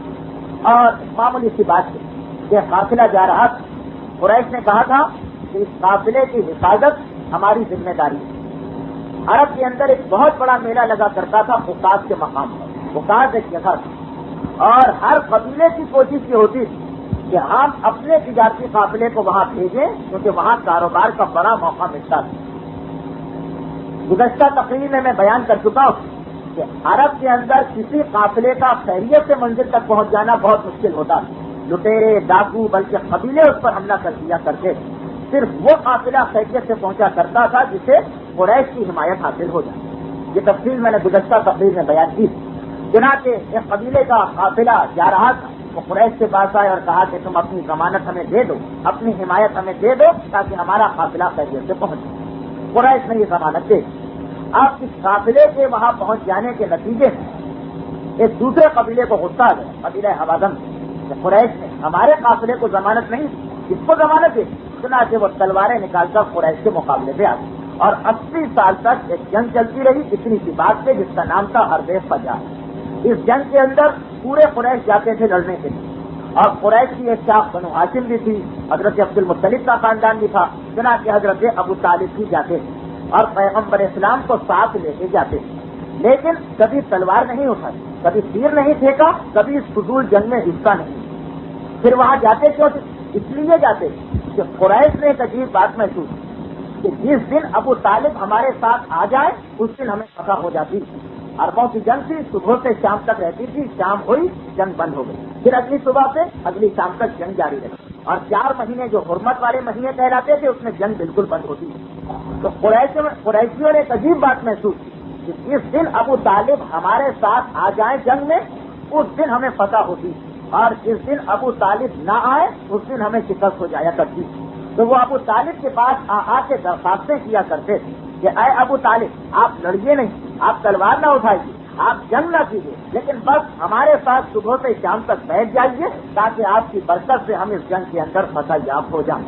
اور معمولی سی بات ہے کہ قافلہ جا رہا تھا. قریش نے کہا تھا کہ اس قافلے کی حفاظت ہماری ذمہ داری ہے. عرب کے اندر ایک بہت بڑا میلہ لگا کرتا تھا حکاز کے مقام پر. حکاز ایک جگہ تھا اور ہر قبیلے کی کوشش یہ ہوتی تھی کہ ہم اپنے تجارتی قافلے کو وہاں بھیجیں کیونکہ وہاں کاروبار کا بڑا موقع ملتا تھا. گزشتہ تقریر میں بیان کر چکا ہوں کہ عرب کے اندر کسی قافلے کا خیریت سے منزل تک پہنچ جانا بہت مشکل ہوتا تھا. لٹیرے ڈاکو بلکہ قبیلے اس پر حملہ کر دیا کرتے. صرف وہ قافلہ خیریت سے پہنچا کرتا تھا جسے قریش کی حمایت حاصل ہو جائے. یہ تفصیل میں نے گزشتہ تقریر میں بیان کی. چنانچہ ایک قبیلے کا قافلہ جا رہا تھا, وہ قریش کے پاس آئے اور کہا کہ تم اپنی ضمانت ہمیں دے دو, اپنی حمایت ہمیں دے دو تاکہ ہمارا قافلہ خیریت سے پہنچ جائے. قریش نے یہ ضمانت دے. اب اس قافلے کے وہاں پہنچ جانے کے نتیجے میں ایک دوسرے قبیلے کو غصہ آ گیا, قبیلہ حوازن. قریش نے ہمارے قافلے کو ضمانت نہیں دی, اس کو ضمانت دے. چنانچہ وہ تلواریں نکال کر قریش کے مقابلے پہ آ گئی اور 80 سال تک ایک جنگ چلتی رہی اتنی سی بات سے جس کا نام تھا حرب بجار. اس جنگ کے اندر پورے قریش جاتے تھے لڑنے کے لیے اور قریش کی ایک شاخ بنو ہاشم بھی تھی, حضرت عبد المطلب کا خاندان بھی تھا. چنانچہ حضرت ابو طالب بھی جاتے تھے اور پیغمبر اسلام کو ساتھ لے کے جاتے تھے. لیکن کبھی تلوار نہیں اٹھائی, کبھی تیر نہیں پھینکا, کبھی اس فضول جنگ میں حصہ نہیں. پھر وہاں جاتے کیوں تھے؟ اس لیے جاتے کہ قریش نے ایک عجیب بات محسوس کہ جس دن ابو طالب ہمارے ساتھ آ جائے اس دن ہمیں پتہ ہو جاتی. عربوں کی جنگ تھی, صبح سے شام تک رہتی تھی, شام ہوئی جنگ بند ہو گئی, پھر اگلی صبح سے اگلی شام تک جنگ جاری رہی اور 4 مہینے جو حرمت والے مہینے کہلاتے تھے اس میں جنگ بالکل بند ہوتی تھی. تو قریشیوں نے ایک عجیب بات محسوس کی کہ جس دن ابو طالب ہمارے ساتھ آ جائیں جنگ میں اس دن ہمیں پتہ ہوتی اور جس دن ابو طالب نہ آئے اس دن ہمیں شکست ہو جایا کرتی. تو وہ ابو طالب کے پاس آ کے درخواستیں کیا کرتے تھے کہ اے ابو طالب آپ لڑیے نہیں, آپ تلوار نہ اٹھائیے, آپ جنگ نہ کیجیے, لیکن بس ہمارے ساتھ صبح سے شام تک بیٹھ جائیے تاکہ آپ کی برکت سے ہم اس جنگ کے اندر فتح یاب ہو جائیں.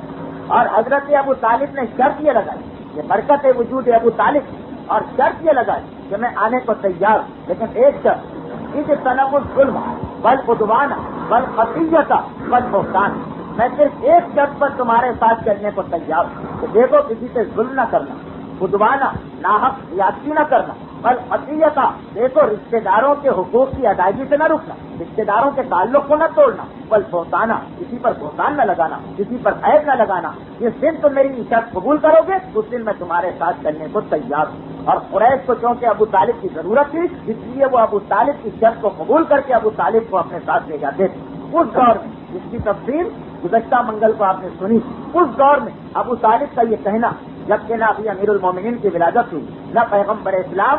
اور حضرت ابو طالب نے شرط یہ لگائی, یہ برکت وجود ابو طالب, اور شرط یہ لگائی کہ میں آنے کو تیار ہوں, لیکن ایک شرط اس طلب الظلم بل عدوان بل خطیت بل بہتان. میں صرف ایک شرط پر تمہارے ساتھ چلنے کو تیار ہوں کہ دیکھو کسی سے ظلم نہ کرنا, عدوانہ ناحق زیادتی نہ کرنا, بل خطیت دیکھو رشتے داروں کے حقوق کی ادائیگی سے نہ رکنا, رشتے داروں کے تعلق کو نہ توڑنا, بل بہتانہ کسی پر بہتان نہ لگانا, کسی پر عیب نہ لگانا. جس دن تم میری شرط قبول کرو گے اس دن میں تمہارے ساتھ چلنے کو تیار ہوں. اور قریش کو چونکہ ابو طالب کی ضرورت تھی اس لیے وہ ابو طالب کی شرط کو قبول کر کے ابو طالب کو اپنے ساتھ لے جاتے تھے. اس دور میں جس کی تفصیل گزشتہ منگل کو آپ نے سنی, اس دور میں ابو طالب کا یہ کہنا جبکہ نہ ابھی امیر المومنین کی ولادت ہوئی نہ پیغمبر اسلام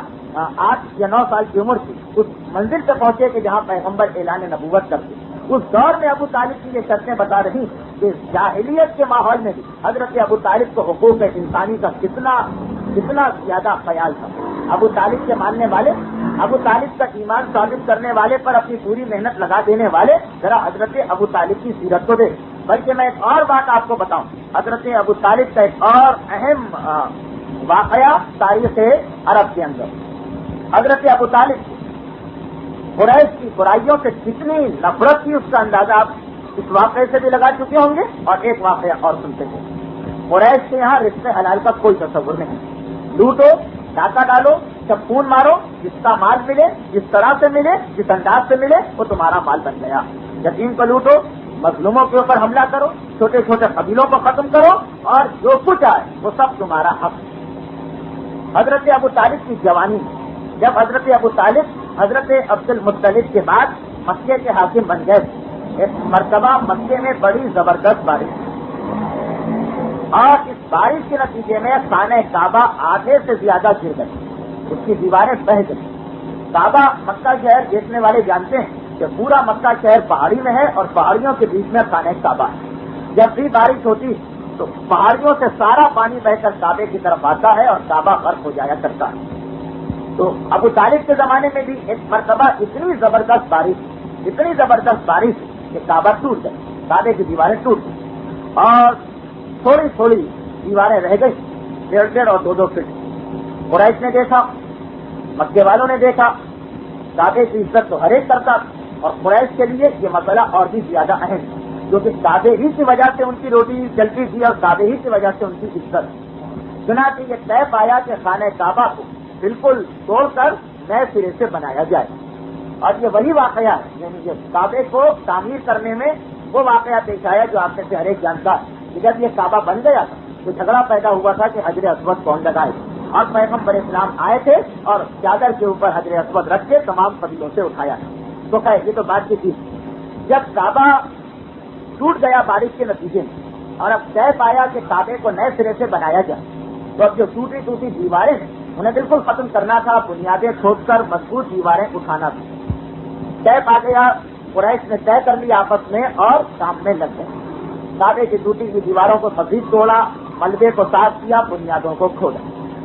8 یا 9 سال کی عمر تھی اس منزل پہ پہنچے کہ جہاں پیغمبر اعلان نبوت کرتے. اس دور میں ابو طالب کی یہ شرطیں بتا رہی کہ جاہلیت کے ماحول میں بھی حضرت ابو طالب کو حقوق انسانی کا کتنا زیادہ خیال تھا. ابو طالب کے ماننے والے, ابو طالب کا ایمان ثابت کرنے والے پر اپنی پوری محنت لگا دینے والے ذرا حضرت ابو طالب کی سیرت کو دے. بلکہ میں ایک اور بات آپ کو بتاؤں, حضرت ابو طالب کا ایک اور اہم واقعہ تاریخ عرب کے اندر. حضرت ابو طالب قریش کی برائیوں سے کتنی نفرت تھی اس کا اندازہ آپ اس واقعے سے بھی لگا چکے ہوں گے. اور ایک واقعہ اور سنتے تھے. قریش کے یہاں رشتے حلال کا کوئی تصور نہیں. لوٹو، ڈاکہ ڈالو، سب خون مارو، جس کا مال ملے، جس طرح سے ملے، جس انداز سے ملے، وہ تمہارا مال بن گیا. یتیم کو لوٹو، مظلوموں کے اوپر حملہ کرو، چھوٹے چھوٹے قبیلوں کو ختم کرو، اور جو کچھ آئے وہ سب تمہارا حق. حضرت ابو طالب کی جوانی، جب حضرت ابو طالب حضرت عبد المطلب کے بعد مکے کے حاکم بن گئے، ایک مرتبہ مکے میں بڑی زبردست بارش، اور اس بارش کے نتیجے میں خانہ کعبہ آدھے سے زیادہ گر گئی، اس کی دیواریں بہہ گئی. کعبہ مکہ شہر دیکھنے والے جانتے ہیں کہ پورا مکہ شہر پہاڑی میں ہے اور پہاڑیوں کے بیچ میں خانہ کعبہ ہے. جب بھی بارش ہوتی تو پہاڑیوں سے سارا پانی بہ کر کعبے کی طرف آتا ہے اور کعبہ غرق ہو جایا کرتا ہے. تو ابو طالب کے زمانے میں بھی ایک مرتبہ اتنی زبردست بارش کہ کعبہ ٹوٹ گئی، کعبے کی دیواریں ٹوٹ گئی اور تھوڑی تھوڑی دیواریں رہ گئی 1.5 اور 2 فٹ. قریش نے دیکھا، مکے والوں نے دیکھا. کعبے کی عزت تو ہر ایک کرتا، اور قریش کے لیے یہ مسئلہ اور بھی زیادہ اہم ہے، کیونکہ کعبے ہی کی وجہ سے ان کی روٹی چلتی تھی اور کعبے ہی کی وجہ سے ان کی عزت. چنانچہ یہ طے پایا کہ خانہ کعبہ کو بالکل توڑ کر نئے سرے سے بنایا جائے. اور یہ وہی واقعہ ہے، یعنی یہ کعبے کو تعمیر کرنے میں وہ واقعہ پیش آیا جو آپ میں سے ہر ایک جانتا ہے کہ جب یہ کعبہ بن گیا تھا تو جھگڑا پیدا ہوا تھا کہ حجر اسود کون لگائے. اور پیغمبر اسلام آئے تھے اور چادر کے اوپر حجر اسود رکھ کے تمام قبیلوں سے اٹھایا. تو خیر یہ تو بات کی تھی. جب کعبہ ٹوٹ گیا بارش کے نتیجے میں اور اب طے پایا کہ کعبے کو نئے سرے سے بنایا جائے، تو اب جو ٹوٹی ٹوٹی دیواریں ہیں انہیں بالکل ختم کرنا تھا، بنیادیں کھود کر مضبوط دیواریں اٹھانا تھا. طے پا گیا، قریش نے طے کر لی آپس میں اور کام میں لگ گئے. کعبے کی ٹوٹی ہوئی دیواروں کو مزید توڑا، ملبے کو صاف کیا، بنیادوں کو کھودا.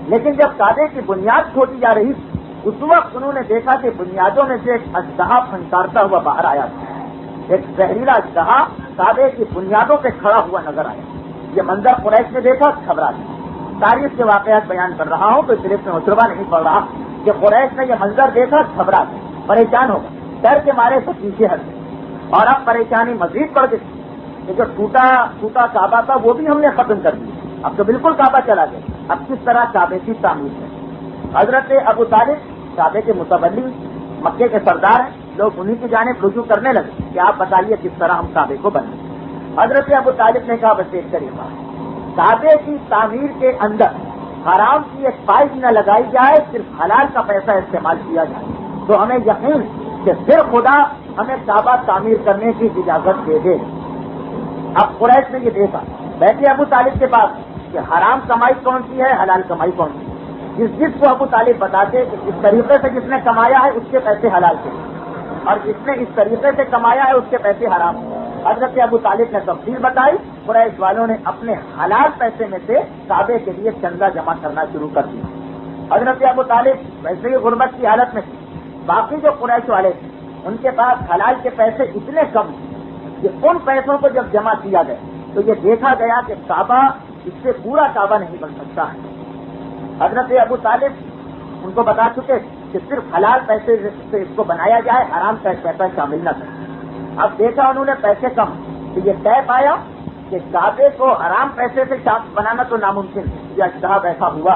لیکن جب کعبے کی بنیاد کھودی جا رہی تھی اس وقت انہوں نے دیکھا کہ بنیادوں میں سے ایک اژدہا پھنکارتا ہوا باہر آیا تھا. ایک زہریلا اژدہا کعبے کی بنیادوں پہ کھڑا ہوا نظر آیا. یہ منظر قریش نے دیکھا، گھبرا گیا. تاریخ کے واقعات بیان کر رہا ہوں تو صرف میں مشربہ نہیں پڑ رہا کہ قریش نے یہ منظر دیکھا، گھبرا گیا، پریشان ہو گیا، ڈر کے مارے سے پیچھے ہٹ گئے. اور اب پریشانی مزید بڑھ گئی کہ جو ٹوٹا کعبہ تھا وہ بھی ہم نے ختم کر دیا، اب تو بالکل کعبہ چلا گیا. اب کس طرح کعبے کی تعمیر ہے؟ حضرت ابو طالب کعبے کے متولی، مکے کے سردار ہیں، لوگ انہی کی جانب رجوع کرنے لگے کہ آپ بتائیے کس طرح ہم کعبے کو بنائیں. حضرت ابو طالب نے کہا بس ایک طریقہ، کعبے کی تعمیر کے اندر حرام کی ایک پائپ نہ لگائی جائے، صرف حلال کا پیسہ استعمال کیا جائے تو ہمیں یقین کہ پھر خدا ہمیں کعبہ تعمیر کرنے کی اجازت دے دے. اب قریش نے یہ دیکھا، بیٹھے ابو طالب کے پاس کہ حرام کمائی کون سی ہے، حلال کمائی کون سی ہے. جس کو ابو طالب بتاتے کہ اس طریقے سے جس نے کمایا ہے اس کے پیسے حلال تھے اور جس نے اس طریقے سے کمایا ہے اس کے پیسے حرام تھے. حضرت ابو طالب نے تفصیل بتائی. قریش والوں نے اپنے حلال پیسے میں سے کعبے کے لیے چندہ جمع کرنا شروع کر دیا. حضرت ابو طالب ویسے ہی غربت کی حالت میں تھے. باقی جو قریش والے تھے ان کے پاس حلال کے پیسے اتنے کم تھے کہ ان پیسوں کو جب جمع کیا گیا تو یہ دیکھا گیا کہ کعبہ اس سے پورا کعبہ نہیں بن سکتا ہے. حضرت ابو طالب ان کو بتا چکے کہ صرف حلال پیسے سے اس کو بنایا جائے، حرام پیسہ شامل نہ کرے. اب دیکھا انہوں نے پیسے کم تو یہ طے پایا کہ کعبے کو حرام پیسے سے بنانا تو ناممکن ہے. یہ اجتہاد ایسا ہوا،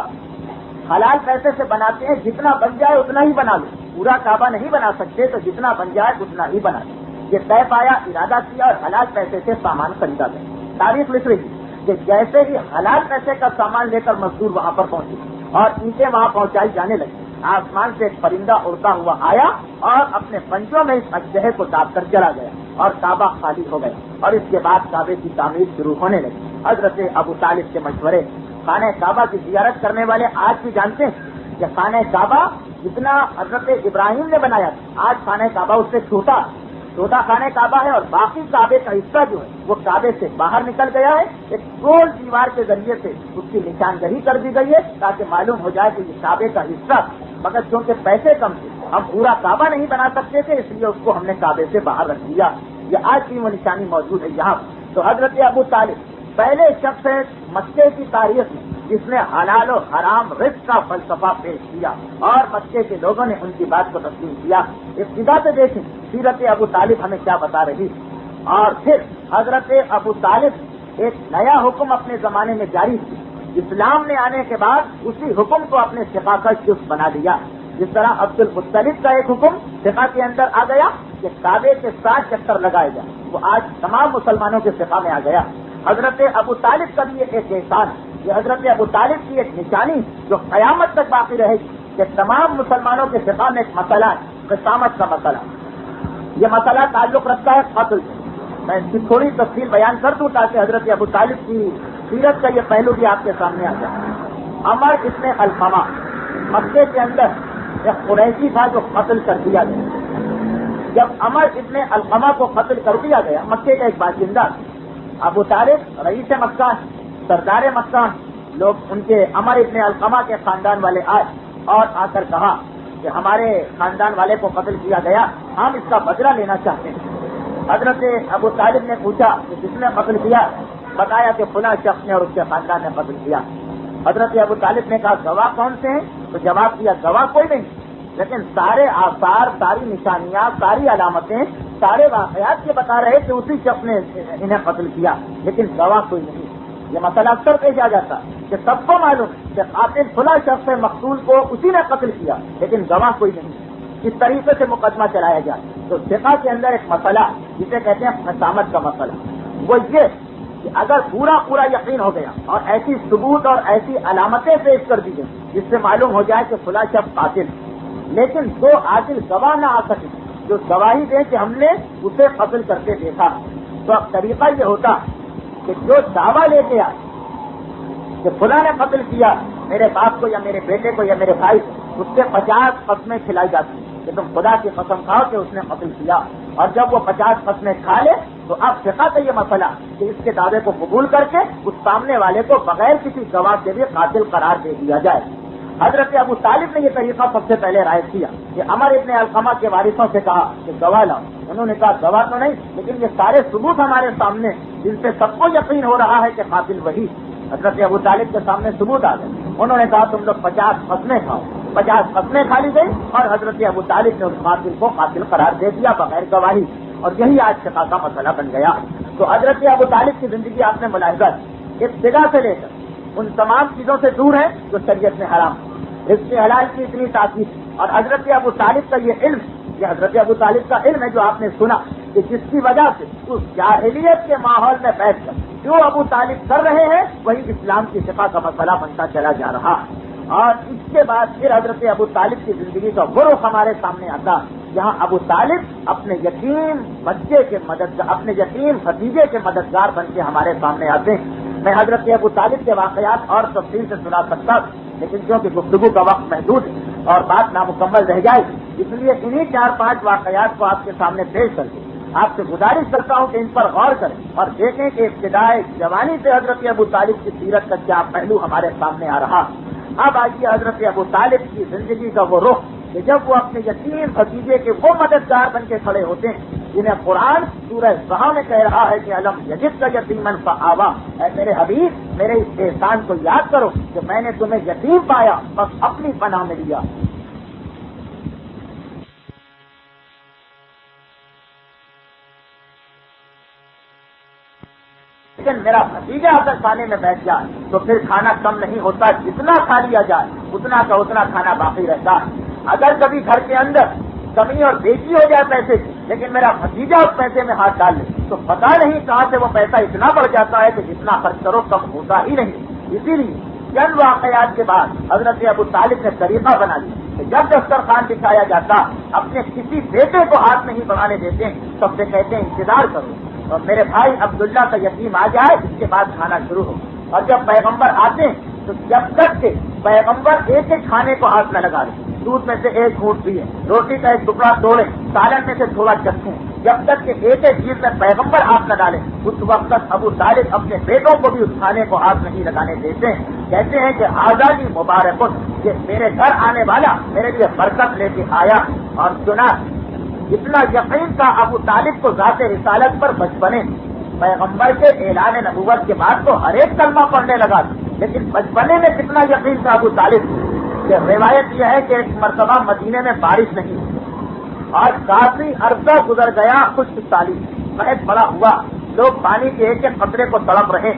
حلال پیسے سے بناتے ہیں، جتنا بن جائے اتنا ہی بنا لو. پورا کعبہ نہیں بنا سکتے تو جتنا بن جائے اتنا ہی بنا لو. یہ طے پایا، ارادہ کیا اور حلال پیسے سے سامان خریدا گیا. تاریخ لکھ رہی کہ جیسے ہی حلال پیسے کا سامان لے کر مزدور وہاں پر پہنچے اور اینٹیں وہاں پہنچائی جانے لگی، آسمان سے ایک پرندہ اڑتا ہوا آیا اور اپنے پنجوں میں اس اژدہے کو داب کر چلا گیا اور کعبہ خالی ہو گیا. اور اس کے بعد کعبے کی تعمیر شروع ہونے لگی. حضرت ابو طالب کے مشورے خانہ کعبہ کی زیارت کرنے والے آج بھی جانتے ہیں کہ خانہ کعبہ جتنا حضرت ابراہیم نے بنایا تھا، آج خانہ کعبہ اس سے چھوٹا خانہ کعبہ ہے اور باقی کعبے کا حصہ جو ہے وہ کعبے سے باہر نکل گیا ہے. ایک گول دیوار کے ذریعے سے اس کی نشاندہی کر دی گئی ہے تاکہ معلوم ہو جائے کہ یہ کعبے کا حصہ، مگر چونکہ پیسے کم تھے ہم پورا کعبہ نہیں بنا سکتے تھے، اس لیے اس کو ہم نے کعبے سے باہر رکھ دیا. یہ آج کی وہ نشانی موجود ہے یہاں. تو حضرت ابو طالب پہلے شخص ہے مکے کی تاریخ میں جس نے حلال و حرام رزق کا فلسفہ پیش کیا اور مکے کے لوگوں نے ان کی بات کو تسلیم کیا. ابتدا سے دیکھیں سیرت ابو طالب ہمیں کیا بتا رہی. اور پھر حضرت ابو طالب ایک نیا حکم اپنے زمانے میں جاری کی. اسلام نے آنے کے بعد اسی حکم کو اپنے فقہ کا جز بنا دیا. جس طرح عبد المطلب کا ایک حکم فقہ کے اندر آ گیا کہ کعبے کے 7 چکر لگائے جائیں، وہ آج تمام مسلمانوں کے فقہ میں آ گیا. حضرت ابو طالب کا بھی ایک احسان، یہ حضرت ابو طالب کی ایک نشانی جو قیامت تک باقی رہے گی کہ تمام مسلمانوں کے فقہ میں ایک مسئلہ ہے، قسامت کا مسئلہ. یہ مسئلہ تعلق رکھتا ہے قتل سے. میں اس کی تھوڑی تفصیل بیان کر دوں تاکہ حضرت ابو طالب کی سیرت کا یہ پہلو بھی آپ کے سامنے آ جائے. عمر ابن القمہ مکے کے اندر ایک قریشی تھا جو قتل کر دیا گیا. جب عمر ابن القمہ کو قتل کر دیا گیا، مکے کا ایک باشندہ، ابو طالب رئیس مکہ، سردار مکہ، لوگ ان کے عمر ابن القمہ کے خاندان والے آئے اور آ کر کہا کہ ہمارے خاندان والے کو قتل کیا گیا، ہم اس کا بدلہ لینا چاہتے ہیں. حضرت ابو طالب نے پوچھا کہ کس نے قتل کیا؟ بتایا کہ فلاں شخص نے اور اس کے خاندان نے قتل کیا. حضرت ابو طالب نے کہا گواہ کون سے ہیں؟ تو جواب دیا گواہ کوئی نہیں، لیکن سارے آثار، ساری نشانیاں، ساری علامتیں، سارے واقعات یہ بتا رہے کہ اسی شخص نے انہیں قتل کیا، لیکن گواہ کوئی نہیں. یہ مسئلہ اکثر پیش آ جاتا کہ سب کو معلوم کہ قاتل فلاں شخص مقتول کو اسی نے قتل کیا، لیکن گواہ کوئی نہیں. اس طریقے سے مقدمہ چلایا جائے. تو فقہ کے اندر ایک مسئلہ جسے کہتے ہیں قسامت کا مسئلہ، وہ یہ کہ اگر پورا یقین ہو گیا اور ایسی ثبوت اور ایسی علامتیں پیش کر دی گئی جس سے معلوم ہو جائے کہ فلاں شخص قاتل، لیکن 2 عادل گواہ نہ آ سکے جو گواہی دیں کہ ہم نے اسے قتل کرتے دیکھا، تو اب طریقہ یہ ہوتا کہ جو دعویٰ لے کے آئے کہ فلاں نے قتل کیا میرے باپ کو یا میرے بیٹے کو یا میرے بھائی کو، اس سے 50 قسمیں کھلائی جاتی کہ تم خدا کی قسم کھاؤ کہ اس نے قتل کیا. اور جب وہ 50 قسمیں کھا لے تو اب فقہ کا یہ مسئلہ کہ اس کے دعوے کو قبول کر کے اس سامنے والے کو بغیر کسی گواہ کے بھی قاتل قرار دے دیا جائے. حضرت ابو طالب نے یہ طریقہ سب سے پہلے رائج کیا کہ عمر ابن القمہ کے وارثوں سے کہا کہ گواہ لاؤ. انہوں نے کہا گواہ تو نہیں، لیکن یہ سارے ثبوت ہمارے سامنے جن سے سب کو یقین ہو رہا ہے کہ قاتل وہی. حضرت ابو طالب کے سامنے ثبوت آ گئے. انہوں نے کہا تم لوگ 50 قسمیں کھاؤ. 50 قسمیں کھا لی گئی اور حضرت ابو طالب نے اس قاتل کو قاتل قرار دے دیا بغیر گواہی. اور یہی آج فقہ کا مسئلہ بن گیا. تو حضرت ابو طالب کی زندگی آپ نے ملاحظہ ابتدا سے لے کر ان تمام چیزوں سے دور ہے جو شریعت نے حرام. اس کے حلال کی اتنی تاکید اور حضرت ابو طالب کا یہ علم، یہ حضرت ابو طالب کا علم ہے جو آپ نے سنا کہ جس کی وجہ سے اس جاہلیت کے ماحول میں بیٹھ کر جو ابو طالب کر رہے ہیں وہی اسلام کی فقہ کا مسئلہ بنتا چلا جا رہا. اور اس کے بعد پھر حضرت ابو طالب کی زندگی کا وہ رخ ہمارے سامنے آتا جہاں ابو طالب اپنے یتیم بچے کے مددگار، اپنے یتیم بھتیجے کے مددگار بن کے ہمارے سامنے آتے ہیں. میں حضرت ابو طالب کے واقعات اور تفصیل سے سنا سکتا ہوں، لیکن کیونکہ گفتگو کا وقت محدود ہے اور بات نامکمل رہ جائے گی، اس لیے انہی 4-5 واقعات کو آپ کے سامنے پیش کر کے آپ سے گزارش کرتا ہوں کہ ان پر غور کریں اور دیکھیں کہ ابتدائے جوانی سے حضرت ابو طالب کی سیرت کا کیا پہلو ہمارے سامنے آ رہا. اب آئیے حضرت ابو طالب کی زندگی کا وہ رخ کہ جب وہ اپنے یتیم بھتیجے کے وہ مددگار بن کے کھڑے ہوتے ہیں جنہیں قرآن سورہ زہر میں کہہ رہا ہے کہ الم یجد کا یتیمن فآوا، اے میرے حبیب میرے اس احسان کو یاد کرو کہ میں نے تمہیں یتیم پایا بس اپنی پناہ میں لیا. لیکن میرا بھتیجا اگر کھانے میں بیٹھ جائے تو پھر کھانا کم نہیں ہوتا، جتنا کھا لیا جائے اتنا کا اتنا کھانا باقی رہتا ہے. اگر کبھی گھر کے اندر کمی اور بیچی ہو جائے پیسے کی لیکن میرا بھتیجا اس پیسے میں ہاتھ ڈال لے تو پتہ نہیں کہاں سے وہ پیسہ اتنا بڑھ جاتا ہے کہ جتنا خرچ کرو کم ہوتا ہی نہیں. اسی لیے چند واقعات کے بعد حضرت ابو طالب نے طریقہ بنا لیا کہ جب دسترخوان بچھایا جاتا اپنے کسی بیٹے کو ہاتھ نہیں بڑھانے دیتے، سب سے کہتے ہیں انتظار کرو اور میرے بھائی عبداللہ کا یتیم آ جائے اس کے بعد کھانا شروع ہو. اور جب پیغمبر آتے ہیں تو جب تک کہ پیغمبر ایک ایک کھانے کو ہاتھ نہ لگا دیں، دودھ میں سے ایک گھونٹ پیے، روٹی کا ایک ٹکڑا توڑیں، سالن میں سے تھوڑا چکھیں، جب تک کہ ایک ایک چیز میں پیغمبر ہاتھ نہ ڈالیں اس وقت تک ابو طالب اپنے بیٹوں کو بھی اس کھانے کو ہاتھ نہیں لگانے دیتے ہیں. کہتے ہیں کہ آزادی مبارک کہ میرے گھر آنے والا میرے لیے برکت لے کے آیا. اور سنا اتنا یقین تھا ابو طالب کو ذات رسالت پر بچپنے پیغمبر کے اعلان نبوت کے بعد تو ہر ایک کلمہ پڑھنے لگا، لیکن بچپنے میں کتنا یقین تھا ابو طالب کہ روایت یہ ہے کہ ایک مرتبہ مدینے میں بارش نہیں ہوئی اور کافی عرصہ گزر گیا، خشک سالی بہت بڑا ہوا، لوگ پانی کے ایک ایک قطرے کو تڑپ رہے۔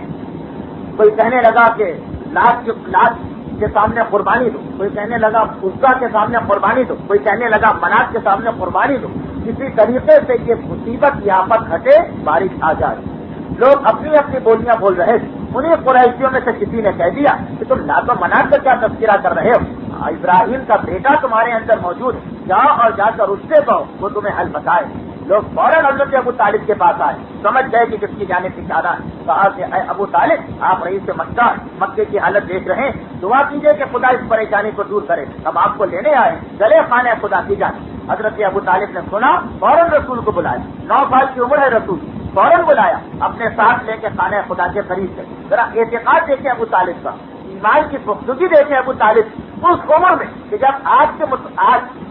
کوئی کہنے لگا کہ لات کے سامنے قربانی دو، کوئی کہنے لگا عزا کے سامنے قربانی دو، کوئی کہنے لگا منات کے سامنے قربانی دو، کسی طریقے سے یہ مصیبت کی آفت ہٹے، بارش آ جائے۔ لوگ اپنی اپنی بولیاں بول رہے تھے۔ انہیں قریشیوں میں سے کسی نے کہہ دیا کہ تم لات و منات کا کیا تذکرہ کر رہے ہو، ابراہیم کا بیٹا تمہارے اندر موجود ہے، جاؤ اور جا کر اس سے کہو وہ تمہیں حل بتائے۔ لوگ فوراً حضرت ابو طالب کے پاس آئے، سمجھ گئے کہ کس کی جانب اشارہ ہے، کہا کہ اے ابو طالب آپ رئیس مکہ مکے کی حالت دیکھ رہے ہیں، دعا کیجئے کہ خدا اس پریشانی کو دور کرے، ہم آپ کو لینے آئے چلے خانہ خدا کی جانب۔ حضرت ابو طالب نے سنا، فوراً رسول کو بلایا، 9 سال کی عمر ہے رسول، فوراً بلایا، اپنے ساتھ لے کے خانہ خدا کے قریب سے۔ ذرا اعتقاد دیکھیں ابو طالب کا، ایمان کی پختگی دیکھیں ابو طالب اس عمر میں کہ جب آج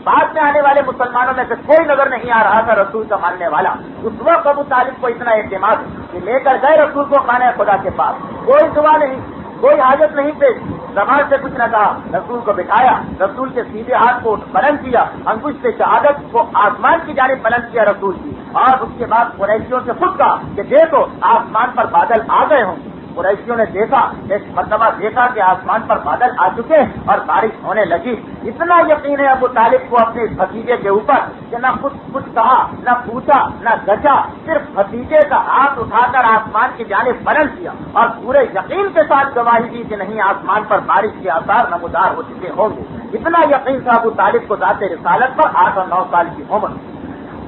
بعد میں آنے والے مسلمانوں میں سے کوئی نظر نہیں آ رہا تھا رسول کا ماننے والا، اس وقت ابو طالب کو اتنا اعتماد کہ لے کر گئے رسول کو خانہ خدا کے پاس، کوئی دعا نہیں، کوئی حاجت نہیں پیش، زبان سے کچھ نہ کہا، رسول کو بٹھایا، رسول کے سیدھے ہاتھ کو بلند کیا، انگشت سے شہادت کو آسمان کی جانب بلند کیا رسول کی، اور اس کے بعد قریشیوں سے خود کہا کہ دیکھو آسمان پر بادل آ گئے ہوں۔ قریشیوں نے دیکھا، ایک مرتبہ دیکھا کہ آسمان پر بادل آ چکے اور بارش ہونے لگی۔ اتنا یقین ہے ابو طالب کو اپنے اس بھتیجے کے اوپر کہ نہ کچھ کہا، نہ پوچھا، نہ گچا، صرف بھتیجے کا ہاتھ اٹھا کر آسمان کی جانب بلند کیا اور پورے یقین کے ساتھ گواہی دی کہ نہیں آسمان پر بارش کے آثار نمودار ہو چکے ہوں گے۔ اتنا یقین تھا ابو طالب کو ذات رسالت پر 8 اور 9 سال کی عمر۔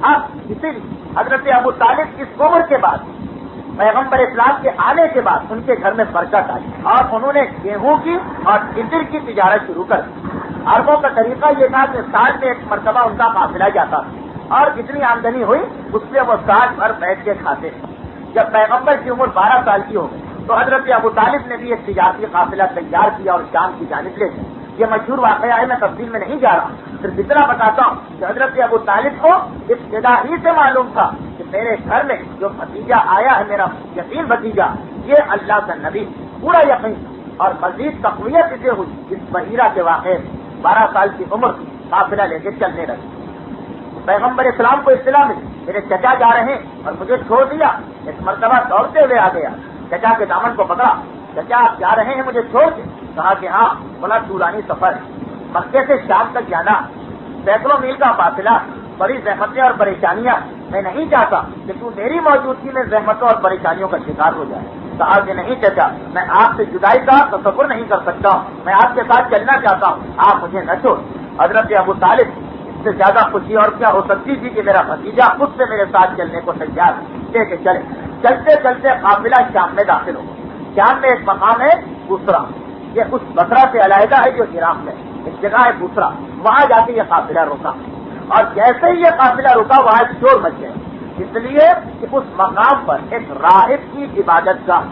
اب اسی لیے حضرت ابو طالب اس عمر کے بعد پیغمبر اسلام کے آنے کے بعد ان کے گھر میں برکت آئی اور انہوں نے گیہوں کی اور ادرک کی تجارت شروع کر دی۔ عربوں کا طریقہ یہ تھا کہ سال میں ایک مرتبہ ان کا قافلہ جاتا تھا اور جتنی آمدنی ہوئی اس سے وہ سال بھر بیٹھ کے کھاتے تھے۔ جب پیغمبر کی عمر 12 سال کی ہو گئی تو حضرت ابو طالب نے بھی ایک تجارتی قافلہ تیار کیا اور شام کی جانب لے گئے۔ یہ مشہور واقعہ ہے، میں تفصیل میں نہیں جا رہا، صرف اتنا بتاتا ہوں کہ حضرت ابو طالب کو ابتدا ہی سے معلوم تھا کہ میرے گھر میں جو بھتیجا آیا ہے، میرا یقین بھتیجا، یہ اللہ کا نبی، پورا یقین، اور مزید تقویت اسے ہوئی اس بحیرہ کے واقعے میں 12 سال کی عمر قافلہ لے کے چلنے لگے۔ پیغمبر اسلام کو اطلاع ملی میرے چچا جا رہے ہیں اور مجھے چھوڑ دیا۔ ایک مرتبہ دوڑتے ہوئے آ گیا، چچا کے دامن کو پکڑا، چچا آپ جا رہے ہیں مجھے چھوڑ کے؟ کہا کہ ہاں، بڑا طولانی سفر ہے، مکے سے شام تک جانا، سینکڑوں میل کا فاصلہ، بڑی زحمتیں اور پریشانیاں، میں نہیں چاہتا کہ تو میری موجودگی میں زحمتوں اور پریشانیوں کا شکار ہو جائے۔ کہا کہ نہیں چچا، میں آپ سے جدائی کا تصور نہیں کر سکتا ہوں، میں آپ کے ساتھ چلنا چاہتا ہوں، آپ مجھے نہ چھوڑ۔ حضرت ابو طالب اس سے زیادہ خوشی اور کیا ہو سکتی تھی کہ میرا بھتیجا خود سے میرے ساتھ چلنے کو تیار ہے کہ چلے۔ چلتے چلتے قافلہ شام میں داخل ہو گیا۔ شام میں ایک مقام ہے بصرہ، یہ اس بصرہ سے علیحدہ ہے جو عراق میں ایک جگہ ہے بصرہ، وہاں جا کے یہ قافلہ رکا، اور جیسے ہی یہ قافلہ رکا وہاں ایک شور مچ گیا، اس لیے کہ اس مقام پر ایک راہب کی عبادت گاہ،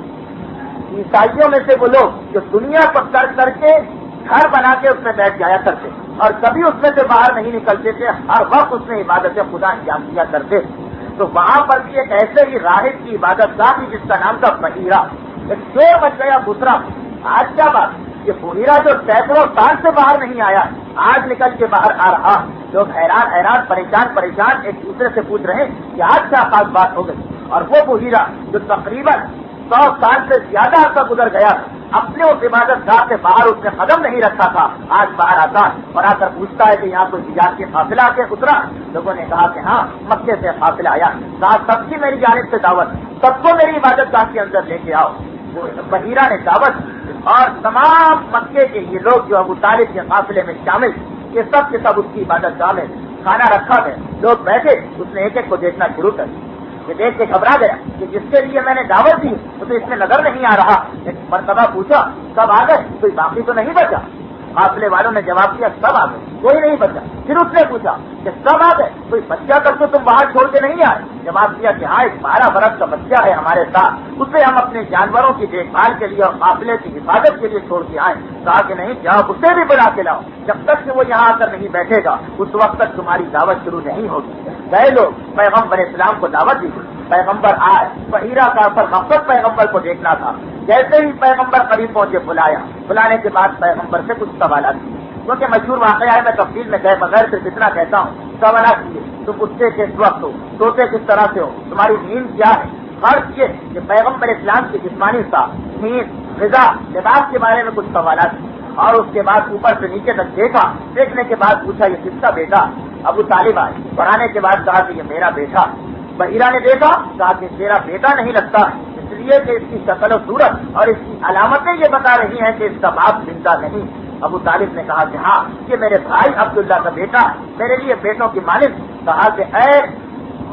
عیسائیوں میں سے وہ لوگ جو دنیا کو ترک کر کے گھر بنا کے اس میں بیٹھ جایا کرتے اور کبھی اس میں سے باہر نہیں نکلتے تھے، ہر وقت اس میں عبادت خدا انجام دیا کرتے، تو وہاں پر بھی ایک ایسے ہی راہب کی عبادت گاہ تھی جس کا نام تھا بحیرہ۔ ایک شور مچ گیا بصرہ۔ آج کیا بات، یہ بحیرہ جو سینکڑوں سال سے باہر نہیں آیا، آج نکل کے باہر آ رہا۔ لوگ حیران پریشان ایک دوسرے سے پوچھ رہے ہیں کہ آج کیا خاص بات ہو گئی، اور وہ بحیرہ جو تقریباً 100 سال سے زیادہ عرصہ گزر گیا، اپنے اس عبادت گاہ سے باہر اس نے قدم نہیں رکھا تھا، آج باہر آتا اور آ کر پوچھتا ہے کہ یہاں کوئی تجارتی قافلہ آ کے اترا۔ لوگوں نے کہا کہ ہاں، مکے سے قافلہ آیا، کہا سب کی میری جانب سے دعوت، سب کو میری عبادت گاہ کے اندر لے کے آؤ۔ بحیرہ نے دعوت، اور تمام مکے کے یہ لوگ جو ابو طالب کے قافلے میں شامل، یہ سب کے سب اس کی عبادت گاہ میں کھانا رکھا ہے، لوگ بیٹھے، اس نے ایک ایک کو دیکھنا شروع کر دیا۔ یہ دیکھ کے گھبرا گیا کہ جس کے لیے میں نے دعوت دی وہ تو اس میں نظر نہیں آ رہا۔ ایک مرتبہ پوچھا سب آ گئے، کوئی باقی تو نہیں بچا؟ قافلے والوں نے جواب دیا سب آ گئے، کوئی نہیں بچا۔ پھر اس نے پوچھا کہ سب آ گئے، کوئی بچہ کر کے تم باہر چھوڑ کے نہیں آئے؟ جواب دیا کہ ہاں، ایک 12 برس کا بچہ ہے ہمارے ساتھ، اسے ہم اپنے جانوروں کی دیکھ بھال کے لیے اور قافلے کی حفاظت کے لیے چھوڑ کے آئے۔ کہا کہ نہیں، جاؤ اسے بھی بلا کے لاؤ، جب تک کہ وہ یہاں آ کر نہیں بیٹھے گا اس وقت تک تمہاری دعوت شروع نہیں ہوگی۔ گئے لوگ پیغمبر اسلام کو دعوت دی، پیغمبر آئے، بحیرہ کا اثر مقصد پیغمبر کو دیکھنا تھا۔ جیسے ہی پیغمبر قریب پہنچے بلانے کے بعد پیغمبر سے کچھ سوالات کیے، کیونکہ مشہور واقعہ ہے، میں تفصیل میں گئے بغیر صرف اتنا کہتا ہوں۔ سوالات کیے، تم اٹھتے کس وقت ہو، سوتے کس طرح سے ہو، تمہاری نیند کیا ہے؟ فرض یہ کہ پیغمبر اسلام کی جسمانی ساتھ نیند، غذا، لباس کے بارے میں کچھ سوالات کیے، اور اس کے بعد اوپر سے نیچے تک دیکھا، دیکھنے کے بعد پوچھا یہ کس کا بیٹا؟ ابو طالب آئے، پڑھانے کے بعد کہا کہ یہ میرا بیٹا۔ بحیرہ نے دیکھا، کہا کہ تیرا بیٹا نہیں لگتا، اس لیے کہ اس کی شکل و صورت اور اس کی علامتیں یہ بتا رہی ہیں کہ اس کا باپ زندہ نہیں۔ ابو طالب نے کہا کہ ہاں یہ میرے بھائی عبداللہ کا بیٹا، میرے لیے بیٹوں کی مالک۔ کہا کہ اے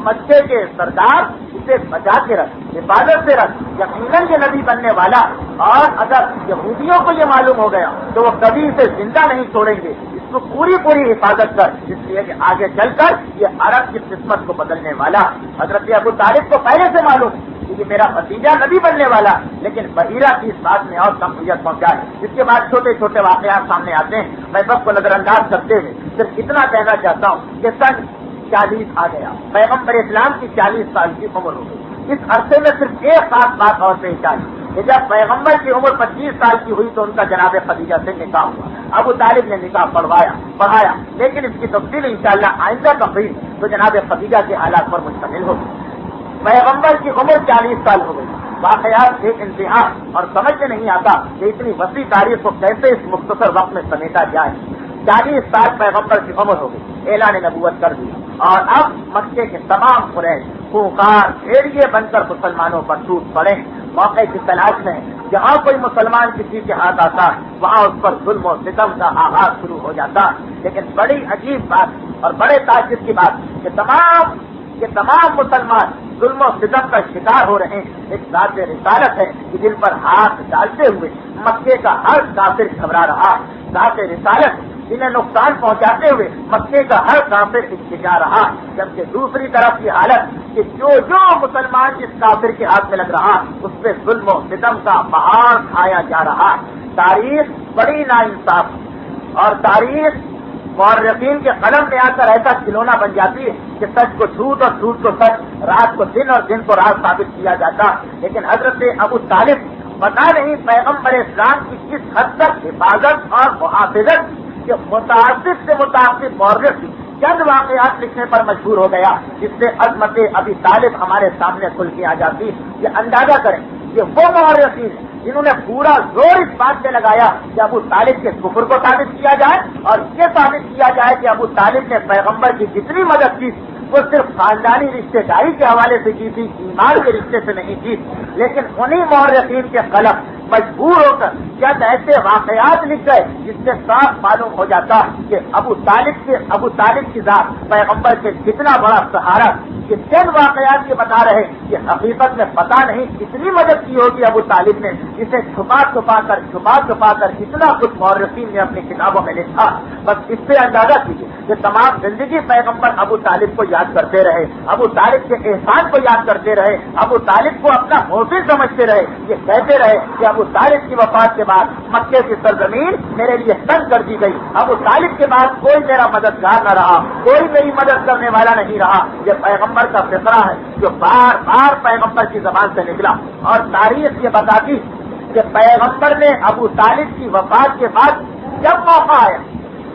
مکے کے سردار، اسے بچا کے رکھ، حفاظت سے رکھ، یقیناً یہ نبی بننے والا، اور اگر یہودیوں کو یہ معلوم ہو گیا تو وہ کبھی اسے زندہ نہیں چھوڑیں گے، اس کو پوری حفاظت کر، اس لیے کہ آگے چل کر یہ عرب کی قسمت کو بدلنے والا۔ حضرت ابو طالب کو پہلے سے معلوم کہ یہ میرا بھتیجا نبی بننے والا، لیکن بحیرہ کی اس بات میں اور تقویت پہنچائے۔ اس کے بعد چھوٹے چھوٹے واقعات سامنے آتے ہیں، میں سب کو نظر انداز کرتے ہوئے صرف اتنا کہنا چاہتا ہوں کہ سن 40 آ گیا، پیغمبر اسلام کی 40 سال کی عمر ہو گئی۔ اس عرصے میں صرف ایک خاص بات اور پیش آئی کہ جب پیغمبر کی عمر 25 سال کی ہوئی تو ان کا جناب خدیجہ سے نکاح ہوا۔ ابو طالب نے نکاح پڑھایا، لیکن اس کی تفصیل انشاءاللہ آئندہ تقریر تو جناب خدیجہ کے حالات پر مشتمل ہوگی۔ پیغمبر کی عمر 40 سال ہو گئی، واقعات ایک انتہا، اور سمجھ میں نہیں آتا کہ اتنی وسیع تاریخ کو کیسے اس مختصر وقت میں سمیٹا جائے۔ 40 سال پیغمبر کی عمر ہو گئی، اعلان نبوت کر دیا، اور اب مکے کے تمام قریش خوکار بھیڑیے بن کر مسلمانوں پر ٹوٹ پڑے، موقع کی تلاش میں جہاں کوئی مسلمان کسی کے ہاتھ آتا وہاں اس پر ظلم و ستم کا آغاز شروع ہو جاتا۔ لیکن بڑی عجیب بات اور بڑے تعجب کی بات کہ تمام مسلمان ظلم و ستم کا شکار ہو رہے ہیں۔ ایک ذات رسالت ہے کہ جن پر ہاتھ ڈالتے ہوئے مکے کا ہر کافر گھبرا رہا، ذات رسالت جنہیں نقصان پہنچاتے ہوئے مکے کا ہر کافر احتجا رہا، جبکہ دوسری طرف کی حالت کہ جو مسلمان اس کافر کے ہاتھ میں لگ رہا اس پہ ظلم و ستم کا پہاڑ کھایا جا رہا۔ تاریخ بڑی ناانصاف، اور تاریخ مورخین کے قلم میں آ کر ایسا کھلونا بن جاتی ہے کہ سچ کو جھوٹ اور جھوٹ کو سچ، رات کو دن اور دن کو رات ثابت کیا جاتا۔ لیکن حضرت ابو طالب پتا نہیں پیغمبر اسلام کی کس حد تک حفاظت اور محافظت کہ متعصب سے متعصب مورخ چند واقعات لکھنے پر مجبور ہو گیا، جس سے عظمت ابی طالب ہمارے سامنے کھل کے آ جاتی۔ یہ اندازہ کریں کہ وہ مورخین جنہوں نے پورا زور اس بات سے لگایا کہ ابو طالب کے کفر کو ثابت کیا جائے، اور یہ ثابت کیا جائے کہ ابو طالب نے پیغمبر کی جتنی مدد کی وہ صرف خاندانی رشتے داری کے حوالے سے کی تھی، ایمان کے رشتے سے نہیں کی۔ لیکن انہی مورخین کے قلم مجبور ہو کر چند ایسے واقعات لکھ گئے جس سے صاف معلوم ہو جاتا کہ ابو طالب کی ذات پیغمبر کے کتنا بڑا سہارا۔ یہ چند واقعات یہ بتا رہے کہ حقیقت میں پتہ نہیں کتنی مدد کی ہوگی ابو طالب نے، جسے چھپا چھپا کر اتنا کچھ مورخین نے اپنی کتابوں میں لکھا۔ بس اس سے اندازہ کیجیے کہ تمام زندگی پیغمبر ابو طالب کو یاد کرتے رہے، ابو طالب کے احسان کو یاد کرتے رہے، ابو طالب کو اپنا محسن سمجھتے رہے، یہ کہتے رہے کہ ابو طالب کی وفات کے بعد مکے کی سرزمین میرے لیے تنگ کر دی گئی، ابو طالب کے بعد کوئی میرا مددگار نہ رہا، کوئی میری مدد کرنے والا نہیں رہا۔ یہ پیغمبر کا فقرہ ہے جو بار بار پیغمبر کی زبان سے نکلا، اور تاریخ یہ بتاتی کہ پیغمبر نے ابو طالب کی وفات کے بعد جب موقع آیا،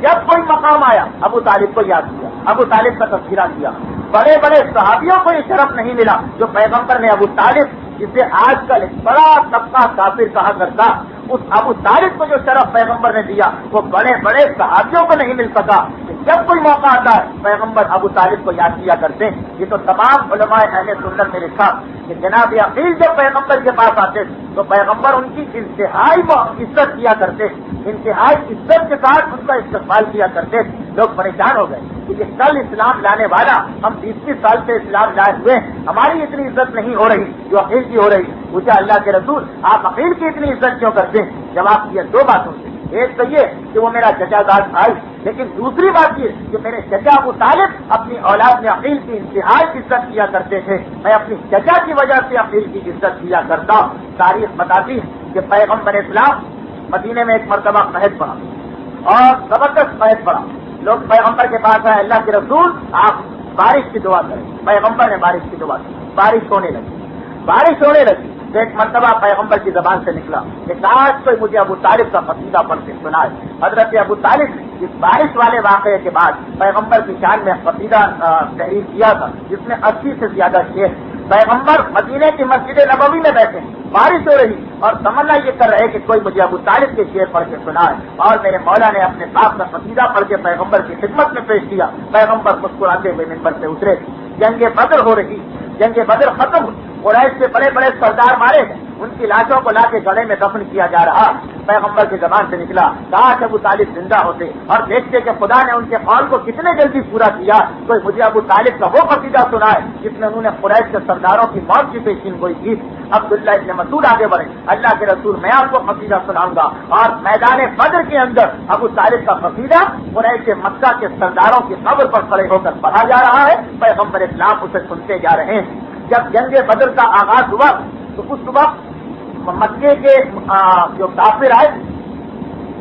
جب کوئی مقام آیا، ابو طالب کو یاد کیا، ابو طالب کا تذکرہ کیا۔ بڑے بڑے صحابیوں کو یہ شرف نہیں ملا جو پیغمبر نے ابو طالب، جسے آج کل ایک بڑا طبقہ کافر کہا کرتا، اس ابو طالب کو جو شرف پیغمبر نے دیا وہ بڑے بڑے صحابیوں کو نہیں مل سکا۔ جب کوئی موقع آتا ہے پیغمبر ابو طالب کو یاد کیا کرتے ہیں۔ یہ تو تمام علماء اہل سنت نے لکھا کہ جناب عقیل جب پیغمبر کے پاس آتے تو پیغمبر ان کی انتہائی عزت کیا کرتے، انتہائی عزت کے ساتھ ان کا استقبال کیا کرتے۔ لوگ پریشان ہو گئے کہ کل اسلام لانے والا، ہم 20 سال سے اسلام لائے ہوئے، ہماری اتنی عزت نہیں ہو رہی جو عقیل کی ہو رہی۔ پوچھا اللہ کے رسول آپ عقیل کی اتنی عزت کیوں کرتے ہیں؟ جواب دیا دو باتوں سے، ایک تو یہ کہ وہ میرا چچا داد بھائی، لیکن دوسری بات یہ کہ میرے چچا ابو طالب اپنی اولاد میں عقیل کی انتہائی عزت کیا کرتے تھے، میں اپنی چچا کی وجہ سے عقیل کی عزت کیا کرتا ہوں۔ تاریخ بتاتی ہے کہ پیغمبر اسلام مدینے میں ایک مرتبہ قحط پڑا، اور زبردست قحط پڑا۔ لوگ پیغمبر کے پاس آئے، اللہ کے رسول آپ بارش کی دعا کریں. پیغمبر نے بارش کی دعا کی, بارش ہونے لگی. تو ایک مرتبہ پیغمبر کی زبان سے نکلا کہ کاش کوئی مجھے ابو طالب کا قصیدہ پڑھ کے سنائے. حضرت ابو طالب اس بارش والے واقعے کے بعد پیغمبر کی شان میں قصیدہ تحریر کیا تھا جس میں 80 سے زیادہ شعر. پیغمبر مدینے کی مسجد نبوی میں بیٹھے, بارش ہو رہی اور تمنا یہ کر رہے کہ کوئی مجھے ابو طالب کے شعر پڑھ کے سنائے, اور میرے مولا نے اپنے باپ کا قصیدہ پڑھ کے پیغمبر کی خدمت میں پیش کیا. پیغمبر مسکراتے ہوئے منبر سے اترے. جنگ بدر ہو رہی, جنگ بدر ختم ہوئی. قریش سے بڑے بڑے سردار مارے گئے, ان کی لاشوں کو لا کے گلے میں دفن کیا جا رہا. پیغمبر کی زبان سے نکلا کاش ابو طالب زندہ ہوتے اور دیکھتے کہ خدا نے ان کے قول کو کتنے جلدی پورا کیا. کوئی مجھے ابو طالب کا وہ قصیدہ سنائے جس میں انہوں نے قریش کے سرداروں کی موت کی پیشین گوئی کی. عبداللہ ابن مسعود آگے بڑھے, اللہ کے رسول میں آپ کو قصیدہ سناؤں گا. اور میدان بدر کے اندر ابو طالب کا قصیدہ قریش مکہ کے سرداروں کی قبر پر کھڑے ہو کر پڑھا جا رہا ہے. پیغمبر اسلام اسے سنتے جا رہے ہیں. جب جنگ بدر کا آغاز ہوا تو اس وقت مکے کے جو کافر آئے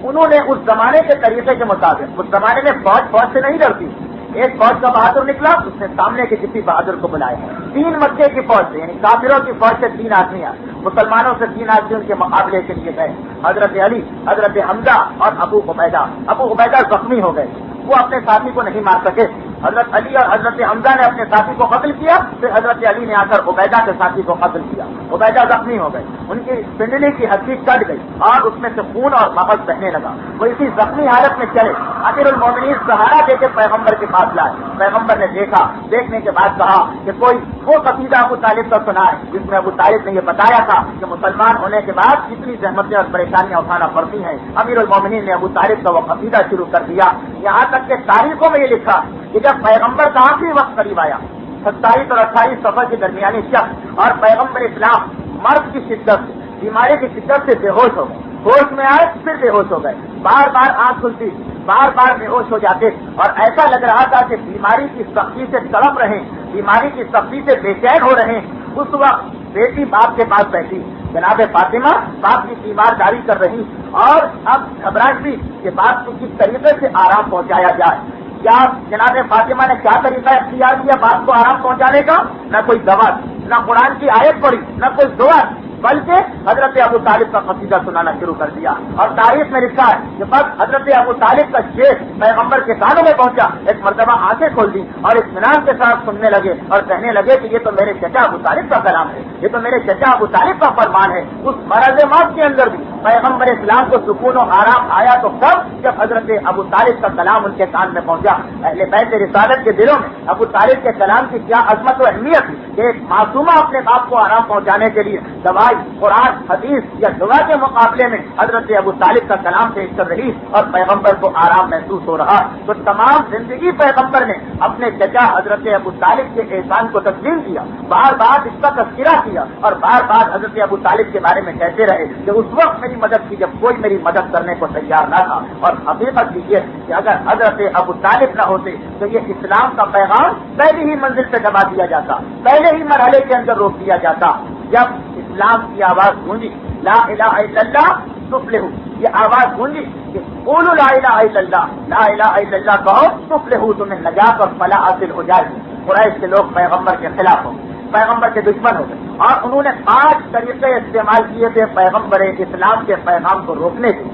انہوں نے اس زمانے کے طریقے کے مطابق, اس زمانے میں فوج سے نہیں ڈرتی, ایک فوج کا بہادر نکلا, اس نے سامنے کے کسی بہادر کو بلایا. 3 مکے کی فوج سے, یعنی کافروں کی فوج سے 3 آدمی آئے, مسلمانوں سے 3 آدمی ان کے مقابلے کے لیے گئے. حضرت علی, حضرت حمزہ اور ابو عبیدہ زخمی ہو گئے, وہ اپنے ساتھی کو نہیں مار سکے. حضرت علی اور حضرت حمزہ نے اپنے ساتھی کو قتل کیا, پھر حضرت علی نے آ کر عبیدہ کے ساتھی کو قتل کیا. عبیدہ زخمی ہو گئے, ان کی پنڈلی کی ہڈی کٹ گئی اور اس میں سے خون اور مغز بہنے لگا. وہ اسی زخمی حالت میں چلے. امیر المومنین سہارا دے کے پیغمبر کے پاس لائے. پیغمبر نے دیکھا, دیکھنے کے بعد کہا کہ کوئی وہ قصیدہ ابو طالب کا سنائے جس میں ابو طالب نے یہ بتایا تھا کہ مسلمان ہونے کے بعد کتنی زحمتیں اور پریشانیاں اٹھانا پڑتی ہیں. امیر المومنین نے ابو طالب کا وہ قصیدہ شروع کر دیا. یہاں تک کہ تاریخوں میں یہ لکھا کہ جب پیغمبر کا آخری وقت قریب آیا, 27 اور 28 صفر کے درمیانی شخص, اور پیغمبر اسلام مرض کی شدت سے, بیماری کی شدت سے بے ہوش ہو گئے. ہوش میں آئے پھر بے ہوش ہو گئے, بار بار آنکھ کھلتی, بار بار بے ہوش ہو جاتے, اور ایسا لگ رہا تھا کہ بیماری کی سختی سے تڑپ رہے, بیماری کی سختی سے بے چین ہو رہے. اس وقت بیٹی باپ کے پاس بیٹھی, جناب فاطمہ باپ کی تیمارداری کر رہی, اور اب گھبراہٹ بھی کہ باپ کو کس طریقے سے آرام پہنچایا جائے. کیا جناب فاطمہ نے کیا طریقہ اختیار کیا باپ کو آرام پہنچانے کا؟ نہ کوئی دوا, نہ قرآن کی آیت پڑھی, نہ کوئی دعا, بلکہ حضرت ابو طالب کا قصیدہ سنانا شروع کر دیا. اور تاریخ میں لکھا ہے کہ بس حضرت ابو طالب کا شعر پیغمبر کے کانوں میں پہنچا, ایک مرتبہ آنکھیں کھول دی اور اطمینان کے ساتھ سننے لگے اور کہنے لگے کہ یہ تو میرے چچا ابو طالب کا کلام ہے, یہ تو میرے چچا ابو طالب کا فرمان ہے. اس مرض موت کے اندر بھی پیغمبر اسلام کو سکون و آرام آیا تو کب؟ جب حضرت ابو طالب کا کلام ان کے کان میں پہنچا. اہل بیت رسالت کے دلوں میں ابو طالب کے کلام کی کیا عظمت و اہمیت تھی کہ ایک معصومہ اپنے باپ کو آرام پہنچانے کے لیے دوائی, قرآن, حدیث یا دعا کے مقابلے میں حضرت ابو طالب کا کلام پیش کر رہی اور پیغمبر کو آرام محسوس ہو رہا. تو تمام زندگی پیغمبر نے اپنے چچا حضرت ابو طالب کے احسان کو تسلیم کیا, بار بار اس کا تذکرہ کیا, اور بار بار حضرت ابو طالب کے بارے میں کہتے رہے کہ اس وقت میری مدد کی جب کوئی میری مدد کرنے کو تیار نہ تھا. اور حقیقت یہ کہ اگر حضرت ابو طالب نہ ہوتے تو یہ اسلام کا پیغام پہلی ہی منزل پہ دبا دیا جاتا, پہلے ہی مرحلے کے اندر روک دیا جاتا. جب اسلام کی آواز گونجی, لا الہ الا اللہ تفلحوا, یہ آواز گونجی کہ قولوا لا الہ الا اللہ, لا الہ الا اللہ کہو تفلحوا, تمہیں نجات اور فلاح حاصل ہو جائے. قریش کے لوگ پیغمبر کے خلاف ہو گئے, پیغمبر کے دشمن ہو گئے, اور انہوں نے 5 طریقے استعمال کیے تھے پیغمبر اسلام کے پیغام کو روکنے کے.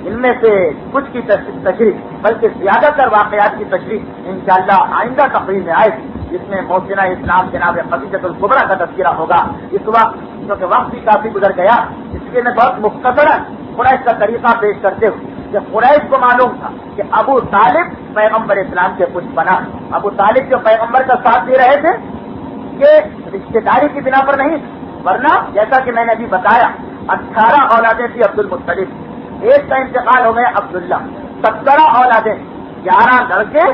ان میں سے کچھ کی تشریح, بلکہ زیادہ تر واقعات کی تشریح انشاءاللہ آئندہ تقریر میں آئے گی, جس میں محسنہ اسلام جناب خدیجہ الکبریٰ کا تذکرہ ہوگا. اس وقت کیونکہ وقت بھی کافی گزر گیا, اس لیے میں بہت مختصراً قریش کا طریقہ پیش کرتے ہوئے کہ قریش کو معلوم تھا کہ ابو طالب پیغمبر اسلام کے کچھ بنا. ابو طالب جو پیغمبر کا ساتھ دے رہے تھے یہ رشتے داری کی بنا پر نہیں, ورنہ جیسا کہ میں نے ابھی بتایا 18 اولادیں تھی عبد المطلب, ایک کا انتقال ہو گیا عبداللہ, 17 اولادیں, 11 لڑکے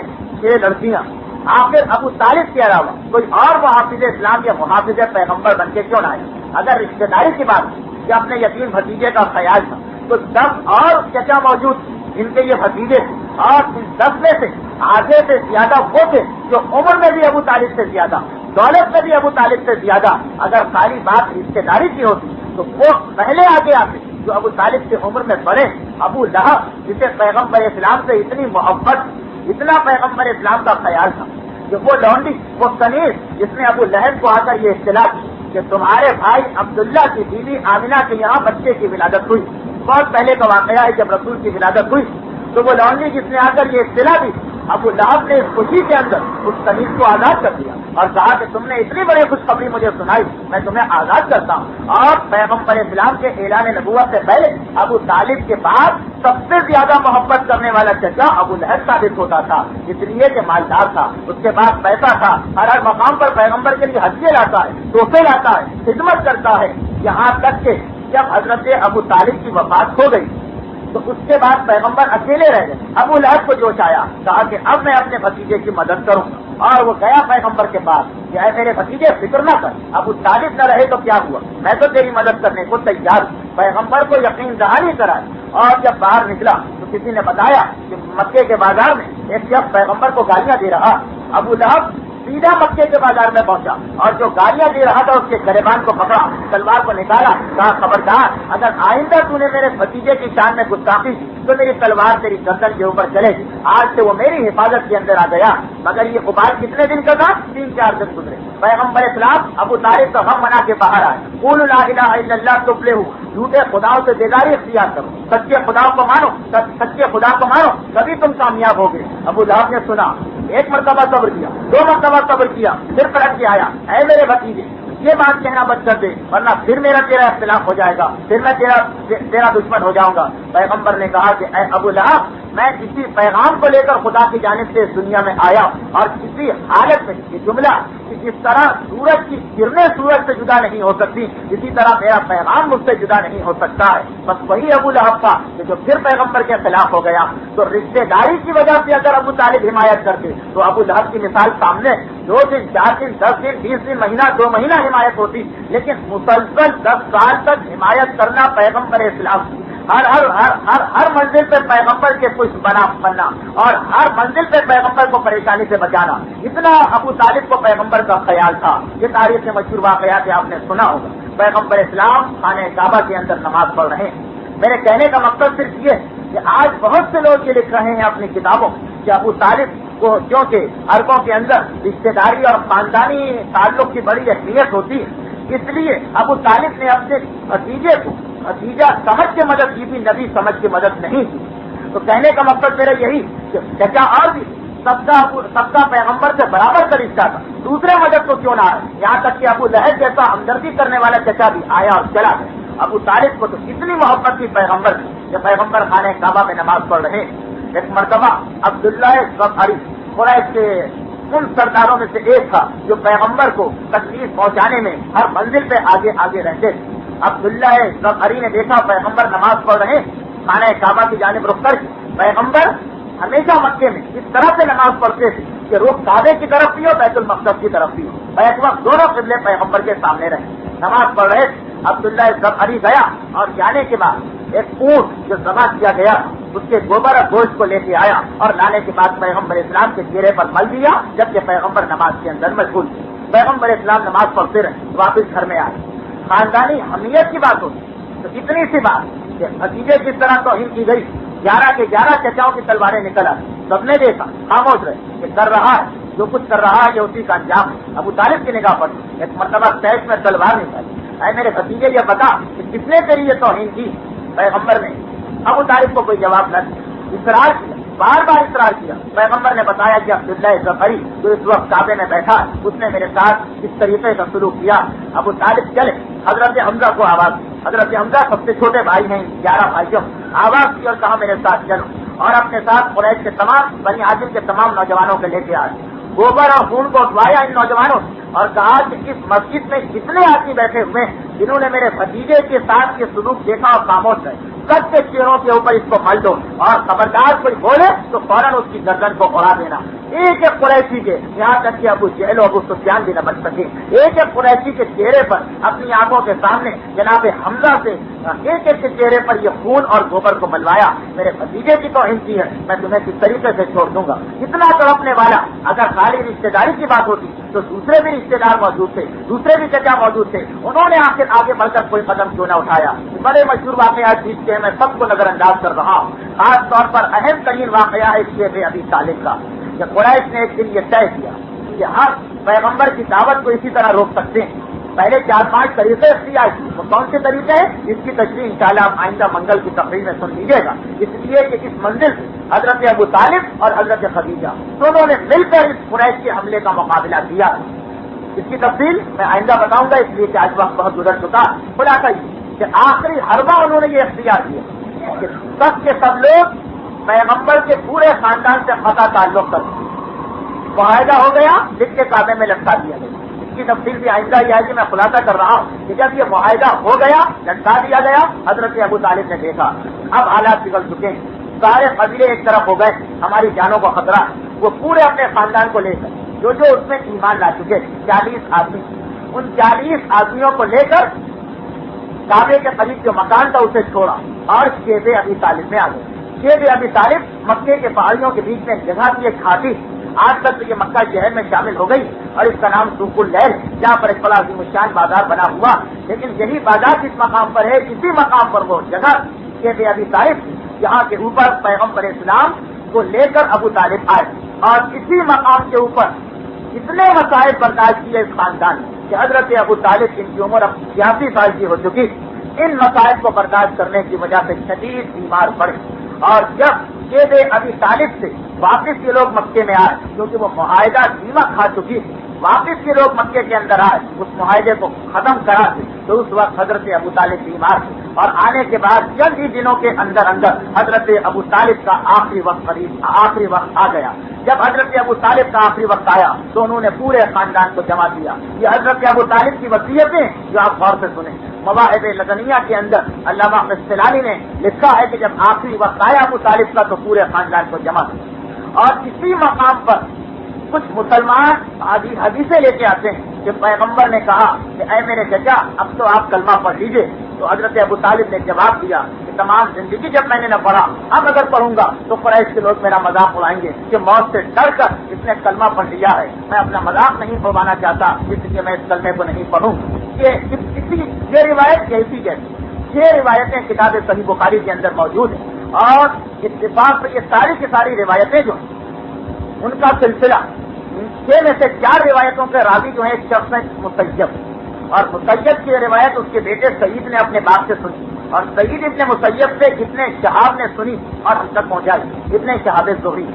6 لڑکیاں. آخر ابو طالب کے علاوہ کوئی اور محافظ اسلام یا محافظ پیغمبر بن کے کیوں نہ آئے؟ اگر رشتے داری کی بات کہ اپنے یتیم بھتیجے کا خیال تھا تو 10 اور چچا موجود تھے, ان کے یہ بھتیجے تھے, اور ان 10 میں سے آدھے سے زیادہ وہ تھے جو عمر میں بھی ابو طالب سے زیادہ, دولت میں بھی ابو طالب سے زیادہ. اگر ساری بات رشتے داری کی ہوتی تو وہ پہلے آگے آتے جو ابو طالب کی عمر میں بڑے. ابو لہب جسے پیغمبر اسلام سے اتنی محبت, اتنا پیغمبر اسلام کا خیال تھا, کہ وہ لونڈی، وہ کنیز جس نے ابو لہب کو آ کر یہ اطلاع کی کہ تمہارے بھائی عبداللہ کی بیوی آمنہ کے یہاں بچے کی ولادت ہوئی، بہت پہلے کا واقعہ ہے جب رسول کی ولادت ہوئی، تو وہ لونڈی جس نے آ کر یہ اطلاع دی، ابو لہب نے اس خوشی کے اندر اس کنیز کو آزاد کر دیا اور کہا کہ تم نے اتنی بڑی خوشخبری مجھے سنائی، میں تمہیں آزاد کرتا ہوں۔ اور پیغمبر اسلام کے اعلان نبوت سے پہلے ابو طالب کے بعد سب سے زیادہ محبت کرنے والا چچا ابو لہب ثابت ہوتا تھا، اس لیے کہ مالدار تھا، اس کے پاس پیسہ تھا، ہر مقام پر پیغمبر کے لیے ہدیے لاتا ہے، تحفے لاتا ہے، خدمت کرتا ہے، یہاں تک کہ جب حضرت ابو طالب کی وفات ہو گئی تو اس کے بعد پیغمبر اکیلے رہ گئے۔ ابو لہب کو جوش آیا، کہا کہ اب میں اپنے بھتیجے کی مدد کروں، اور وہ گیا پیغمبر کے پاس کہ اے میرے بھتیجے فکر نہ کر، ابو طالب نہ رہے تو کیا ہوا، میں تو تیری مدد کرنے کو تیار ہوں۔ پیغمبر کو یقین دہانی کرائی، اور جب باہر نکلا تو کسی نے بتایا کہ مکے کے بازار میں ایک شخص پیغمبر کو گالیاں دے رہا۔ ابو لہب سیدھا مکے کے بازار میں پہنچا اور جو گالیاں دے رہا تھا اس کے گریبان کو پکڑا، تلوار کو نکالا، کہا خبردار اگر آئندہ تو نے میرے بھتیجے کی شان میں گستاخی کی تو میری تلوار تیری گردن کے اوپر چلے گی۔ آج سے وہ میری حفاظت کے اندر آ گیا، مگر یہ غبار کتنے دن کا تھا؟ 3-4 دن گزرے۔ پیغمبر اسلام ابو طالب کا غم منا کے باہر آئے، قولوا لا الہ الا اللہ تفلحوا، جھوٹے خداؤں سے بیداری اختیار کرو، سچے خدا کو مانو، سچے خدا کو مانو، کبھی تم کامیاب ہوگے۔ ابو لہب نے سنا، ایک مرتبہ صبر کیا، 2 مرتبہ صبر کیا، پھر پلٹ کے آیا، اے میرے بھتیجے یہ بات کہنا بند کر دے ورنہ پھر میرا تیرا اختلاف ہو جائے گا، پھر میں تیرا دشمن ہو جاؤں گا۔ پیغمبر نے کہا کہ اے ابو لہب میں کسی پیغام کو لے کر خدا کی جانب سے اس دنیا میں آیا، اور کسی حالت میں یہ جملہ کہ جس طرح سورج کی کرنیں سورج سے جدا نہیں ہو سکتی، اسی طرح میرا پیغام مجھ سے جدا نہیں ہو سکتا ہے۔ بس وہی ابو لہب تھا کہ جو پھر پیغمبر کے خلاف ہو گیا۔ تو رشتے داری کی وجہ سے اگر ابو طالب حمایت کرتے تو ابو لہب کی مثال سامنے 2 دن 4 دن 10 دن 20 دن مہینہ 2 مہینہ حمایت ہوتی، لیکن مسلسل 10 سال تک حمایت کرنا پیغمبر اسلام کی، ہر منزل پہ پیغمبر کے کچھ بننا اور ہر منزل پہ پیغمبر کو پریشانی سے بچانا، اتنا ابو طالب کو پیغمبر کا خیال تھا۔ یہ تاریخ سے مشہور واقعات آپ نے سنا ہوگا۔ پیغمبر اسلام خانہ کعبہ کے اندر نماز پڑھ رہے ہیں۔ میرے کہنے کا مقصد صرف یہ ہے کہ آج بہت سے لوگ یہ لکھ رہے ہیں اپنی کتابوں کہ ابو طالب کو کیونکہ عربوں کے اندر رشتے داری اور خاندانی تعلق کی بڑی اہمیت ہوتی ہے، اس لیے ابو طالب نے اپنے بھتیجے کو بھتیجا سمجھ کے مدد کی تھی، نبی سمجھ کے مدد نہیں کی۔ تو کہنے کا مقصد میرا یہی کہ چچا اور بھی سب کا پیغمبر سے برابر کا رشتہ تھا، دوسرے مدد کو کیوں نہ آئے، یہاں تک کہ ابو لہب جیسا ہمدردی کرنے والا چچا بھی آیا اور چلا گیا۔ ابو طالب کو تو اتنی محبت کی پیغمبر کی کہ پیغمبر خانہ کعبہ میں نماز پڑھ رہے ہیں۔ ایک مرتبہ عبداللہ ضبعری قریش کے ان سرداروں میں سے ایک تھا جو پیغمبر کو تکلیف پہنچانے میں ہر منزل پہ آگے آگے رہتے تھے۔ عبداللہ ضبعری نے دیکھا پیغمبر نماز پڑھ رہے ہیں، خانہ کعبہ کی جانب رخ کر پیغمبر ہمیشہ مکے میں اس طرح سے نماز پڑھتے تھے کہ رخ کعبے کی طرف بھی ہو، بیت المقدس کی طرف بھی ہو، بیک وقت دونوں قبلے پیغمبر کے سامنے رہے، نماز پڑھ رہے تھے۔ عبداللہ ضبعری گیا اور جانے کے بعد ایک اونٹ جو ذبح کیا گیا اس کے گوبر اور گوشت کو لے کے آیا اور لانے کے بعد پیغمبر اسلام کے چہرے پر مل دیا، جبکہ پیغمبر نماز کے اندر مشغول تھے۔ پیغمبر اسلام نماز پڑھتے رہے، واپس گھر میں آئے۔ خاندانی حمیت کی بات ہوتی تو اتنی سی بات کہ بھتیجے کس طرح توہین کی گئی، 11 کے 11 چچاؤں کی تلواریں نکل آئی، سب نے دیکھا، خاموش رہے کہ کر رہا ہے جو کچھ کر رہا ہے یہ اسی کا انجام ہے۔ ابو طالب کی نگاہ پڑی، ایک مرتبہ سیف میں تلوار نکالی، اے میرے بھتیجے یہ بتا کہ کس نے تیری یہ توہین کی؟ پیغمبر نے ابو طالب کو کوئی جواب نہ دیا، اصرار کیا، بار بار اصرار کیا۔ پیغمبر نے بتایا کہ عبداللہ ضبعری جو اس وقت کعبے میں بیٹھا ہے اس نے میرے ساتھ اس طریقے کا سلوک کیا۔ ابو طالب چلے، حضرت حمزہ کو آواز دی، حضرت حمزہ سب سے چھوٹے بھائی ہیں 11 بھائیوں، آواز دی اور کہا میرے ساتھ چلو، اور اپنے ساتھ قریش کے تمام بنی ہاشم کے تمام نوجوانوں کو لے کے آئے۔ گوبر اور خون کو اٹھوایا ان نوجوانوں اور کہا کہ اس مسجد میں جتنے آدمی بیٹھے ہوئے ہیں جنہوں نے میرے بھتیجے کے ساتھ یہ سلوک دیکھا اور خاموش رہے، سب کے چہروں کے اوپر اس کو مل دو اور خبردار کوئی بولے تو فوراً اس کی گردن کو اڑا دینا۔ ایک ایک قریشی کے، یہاں تک کہ ابو جہل و ابو سفیان بھی نہ بچ سکے، ایک ایک قریشی کے چہرے پر اپنی آنکھوں کے سامنے جناب حمزہ سے ایک ایک کے چہرے پر یہ خون اور گوبر کو ملوایا، میرے بھتیجے کی توہین کی ہے، میں تمہیں کس طریقے سے چھوڑ دوں گا۔ اتنا تڑپنے والا، اگر خالی رشتے داری کی بات ہوتی تو دوسرے بھی رشتے دار موجود تھے، دوسرے بھی چچا موجود تھے، انہوں نے آگے بڑھ کر کوئی قدم کیوں نہ اٹھایا۔ بڑے مشہور واقعات جیت کے میں سب کو نظر انداز کر رہا ہوں، خاص طور پر اہم ترین واقعہ ہے شیخ ابی طالب کا کہ قریش نے ایک دن یہ طے کیا کہ ہم پیغمبر کی دعوت کو اسی طرح روک سکتے ہیں. پہلے 4-5 طریقے اختیار کیے. وہ کون سے طریقے ہیں؟ اس کی تشریح انشاءاللہ آپ آئندہ منگل کی تقریر میں سن لیجیے گا. اس لیے کہ اس منزل سے حضرت ابو طالب اور حضرت خدیجہ دونوں نے مل کر اس قریش کے حملے کا مقابلہ کیا. اس کی تفصیل میں آئندہ بتاؤں گا، اس لیے کہ آج وقت بہت گزر چکا. خلاصہ یہ کہ آخری حربہ انہوں نے یہ اختیار کیا کہ سب کے سب لوگ پیغمبر کے پورے خاندان سے قطع تعلق کرتے. معاہدہ ہو گیا، لکھ کے کعبے میں لٹکا دیا گیا. اس کی تفصیل بھی آئندہ یہ ہے کہ میں خلاصہ کر رہا ہوں کہ جب یہ معاہدہ ہو گیا، لٹکا دیا گیا، حضرت ابو طالب نے دیکھا اب حالات بگڑ چکے ہیں. سارے قبیلے ایک طرف ہو گئے، ہماری جانوں کو خطرہ ہے. وہ پورے اپنے خاندان کو لے کر جو اس میں ایمان لا چکے 40 آدمی، ان 40 آدمیوں کو لے کر کعبے کے قریب جو مکان تھا اسے چھوڑا اور شیب ابی طالب میں آ گئے. شیب ابی طالب مکے کے پہاڑیوں کے بیچ میں جگہ کی ایک کھاتی، آج تک یہ مکہ شہر میں شامل ہو گئی اور اس کا نام سوق اللیل، جہاں پر ایک بڑا عظیم الشان بازار بنا ہوا. لیکن یہی بازار جس مقام پر ہے، اسی مقام پر وہ جگہ شیب ابی طالب، جہاں کے اوپر پیغمبر اسلام کو لے کر ابو طالب آئے. اور اسی مقام کے اوپر اتنے مسائل برداشت کیے اس خاندان کہ حضرت ابو طالب جن کی عمر اب 86 سال کی ہو چکی، ان مسائل کو برداشت کرنے کی وجہ سے شدید بیمار پڑے. اور جب شیب ابی طالب سے واپس یہ لوگ مکے میں آئے، کیونکہ وہ معاہدہ دیمک کھا چکی، واپس یہ لوگ مکے کے اندر آئے اس معاہدے کو ختم کرا کے، تو اس وقت حضرت ابو طالب بیمار تھے. اور آنے کے بعد چند ہی دنوں کے اندر اندر حضرت ابو طالب کا آخری وقت آ گیا. جب حضرت ابو طالب کا آخری وقت آیا تو انہوں نے پورے خاندان کو جمع کیا. یہ حضرت ابو طالب کی وصیتیں جو آپ غور سے سنیں. مواہب لدنیہ کے اندر علامہ قسطلانی نے لکھا ہے کہ جب آخری وقت آیا ابو طالب کا تو پورے خاندان کو جمع کیا. اور اسی مقام پر کچھ مسلمان حدیثیں لے کے آتے ہیں کہ پیغمبر نے کہا کہ اے میرے چچا اب تو آپ کلمہ پڑھ لیجیے. تو حضرت ابو طالب نے جواب دیا کہ تمام زندگی جب میں نے نہ پڑھا، اب اگر پڑھوں گا تو قریش کے لوگ میرا مذاق اڑائیں گے کہ موت سے ڈر کر اس نے کلمہ پڑھ لیا ہے. میں اپنا مذاق نہیں اڑوانا چاہتا، اس لیے میں اس کلمے کو نہیں پڑھوں. یہ روایت کیسی جیسی 6 روایتیں کتاب صحیح بخاری کے اندر موجود ہیں. اور اتفاق سے یہ ساری کی ساری روایتیں جو ہیں ان کا سلسلہ 6 میں سے 4 روایتوں کے راوی جو ہیں ایک شخص ہے مسیب، اور مسیب کی روایت اس کے بیٹے سعید نے اپنے باپ سے سنی، اور سعید ابن مسیب سے ابن شہاب نے سنی اور ہم تک پہنچائی ابن شہاب زہری.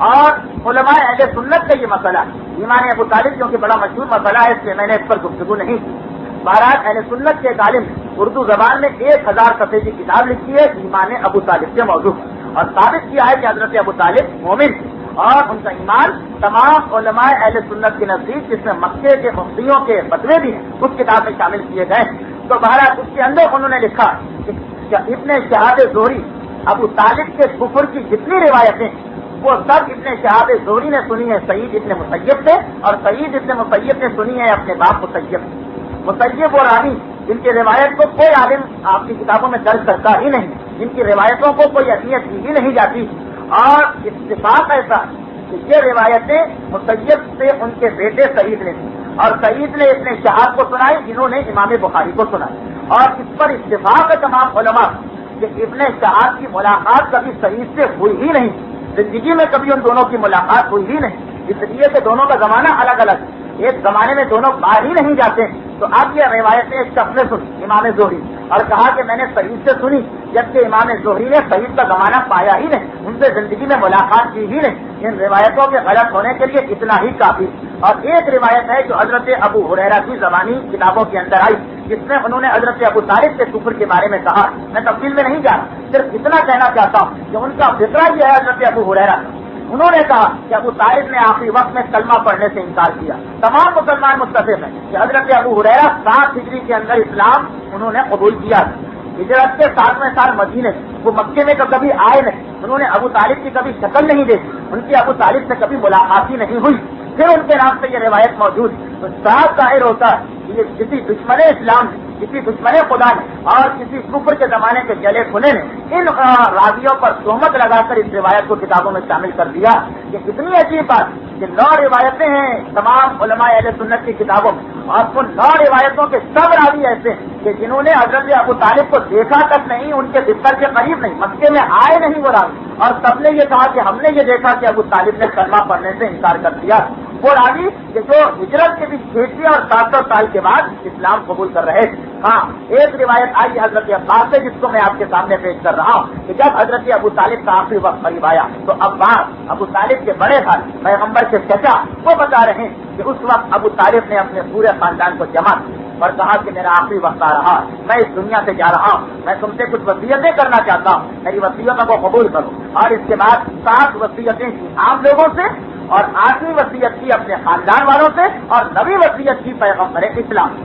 اور علماء اہل سنت کا یہ مسئلہ ایمان ابو طالب کیونکہ بڑا مشہور مسئلہ ہے، اس لیے میں نے اس پر گفتگو نہیں کی. بہرحال اہل سنت کے عالم اردو زبان میں 1000 صفحے کی کتاب لکھی ہے ایمان ابو طالب کے موضوع، اور ثابت کیا ہے کہ حضرت ابو طالب مومن تھے اور ان کا ایمان تمام علماء اہل سنت کے نزدیک، جس میں مکے کے مفتیوں کے فتوے بھی ہیں، اس کتاب میں شامل کیے گئے. تو بہرحال اس کے اندر انہوں نے لکھا کہ ابن شہاب زہری ابو طالب کے کفر کی جتنی روایتیں وہ سب ابن شہاب زہری نے سنی ہے سعید ابن مسیب سے، اور سعید ابن مسیب نے سنی ہے اپنے باپ مسیب سے. مسیب اور راوی جن کی روایت کو کوئی عالم آپ کی کتابوں میں درج کرتا ہی نہیں، جن کی روایتوں کو کوئی اہمیت دی ہی نہیں جاتی. اور اتفاق ایسا کہ یہ روایتیں مسیب سے ان کے بیٹے سعید نے دی، اور سعید نے ابن شہاب کو سنائی جنہوں نے امام بخاری کو سنائی. اور اس پر اتفاق ہے تمام علماء کہ ابن شہاب کی ملاقات کبھی سعید سے ہوئی ہی نہیں، زندگی میں کبھی ان دونوں کی ملاقات ہوئی ہی نہیں، اس لیے کہ دونوں کا زمانہ الگ الگ، ایک زمانے میں دونوں باہر ہی نہیں جاتے. تو اب یہ روایتیں ایک شخص نے سنی امام زہری اور کہا کہ میں نے سعید سے سنی، جبکہ امام زہری نے سعید کا زمانہ پایا ہی نہیں، ان سے زندگی میں ملاقات کی ہی نہیں. ان روایتوں کے غلط ہونے کے لیے اتنا ہی کافی. اور ایک روایت ہے جو حضرت ابو ہریرہ کی زبانی کتابوں کے اندر آئی، جس میں انہوں نے حضرت ابو طالب کے کفر کے بارے میں کہا. میں تفصیل میں نہیں جا رہا، صرف اتنا کہنا چاہتا ہوں کہ ان کا فطرہ یہ ہے حضرت ابو ہریرہ. انہوں نے کہا کہ ابو طالب نے آخری وقت میں کلمہ پڑھنے سے انکار کیا. تمام مسلمان متفق ہیں کہ حضرت ابو ہریرہ 7 ہجری کے اندر اسلام انہوں نے قبول کیا. ہجرت کے 7ویں سال مدینے وہ مکے میں کبھی آئے نہیں، انہوں نے ابو طالب کی کبھی شکل نہیں دیکھی، ان کی ابو طالب سے کبھی ملاقات ہی نہیں ہوئی. پھر ان کے نام سے یہ روایت موجود. تو صاف ظاہر ہوتا ہے کہ یہ کسی دشمن اسلام نے، کسی دشمن خدا نے اور کسی کفر کے زمانے کے جلے کھلے نے ان راویوں پر تہمت لگا کر اس روایت کو کتابوں میں شامل کر دیا. یہ کتنی عجیب بات کہ 9 روایتیں ہیں تمام علماء اہل سنت کی کتابوں میں، اور ان 9 روایتوں کے سب راوی ایسے ہیں کہ جنہوں نے حضرت ابو طالب کو دیکھا تک نہیں، ان کے بستر کے قریب نہیں، مکے میں آئے نہیں وہ راوی، اور سب نے یہ کہا کہ ہم نے یہ دیکھا کہ ابو طالب نے کلمہ پڑھنے سے انکار کر دیا. رپورٹ آ گئی کہ جو ہجرت کے بھی 600 اور 700 سال کے بعد اسلام قبول کر رہے تھے. ہاں ایک روایت آئی حضرت عباس سے جس کو میں آپ کے سامنے پیش کر رہا ہوں کہ جب حضرت ابو طالب کا آخری وقت قریب آیا تو عباس ابو طالب کے بڑے بھائی پیغمبر کے چچا وہ بتا رہے ہیں کہ اس وقت ابو طالب نے اپنے پورے خاندان کو جمع اور کہا کہ میرا آخری وقت آ رہا، میں اس دنیا سے جا رہا ہوں، میں تم سے کچھ وصیتیں کرنا چاہتا ہوں، میری وصیتوں کو قبول کرو. اور اس کے بعد 7 وصیتیں کی عام لوگوں سے اور 8ویں وصیت کی اپنے خاندان والوں سے اور 9ویں وصیت کی پیغمبر اسلام.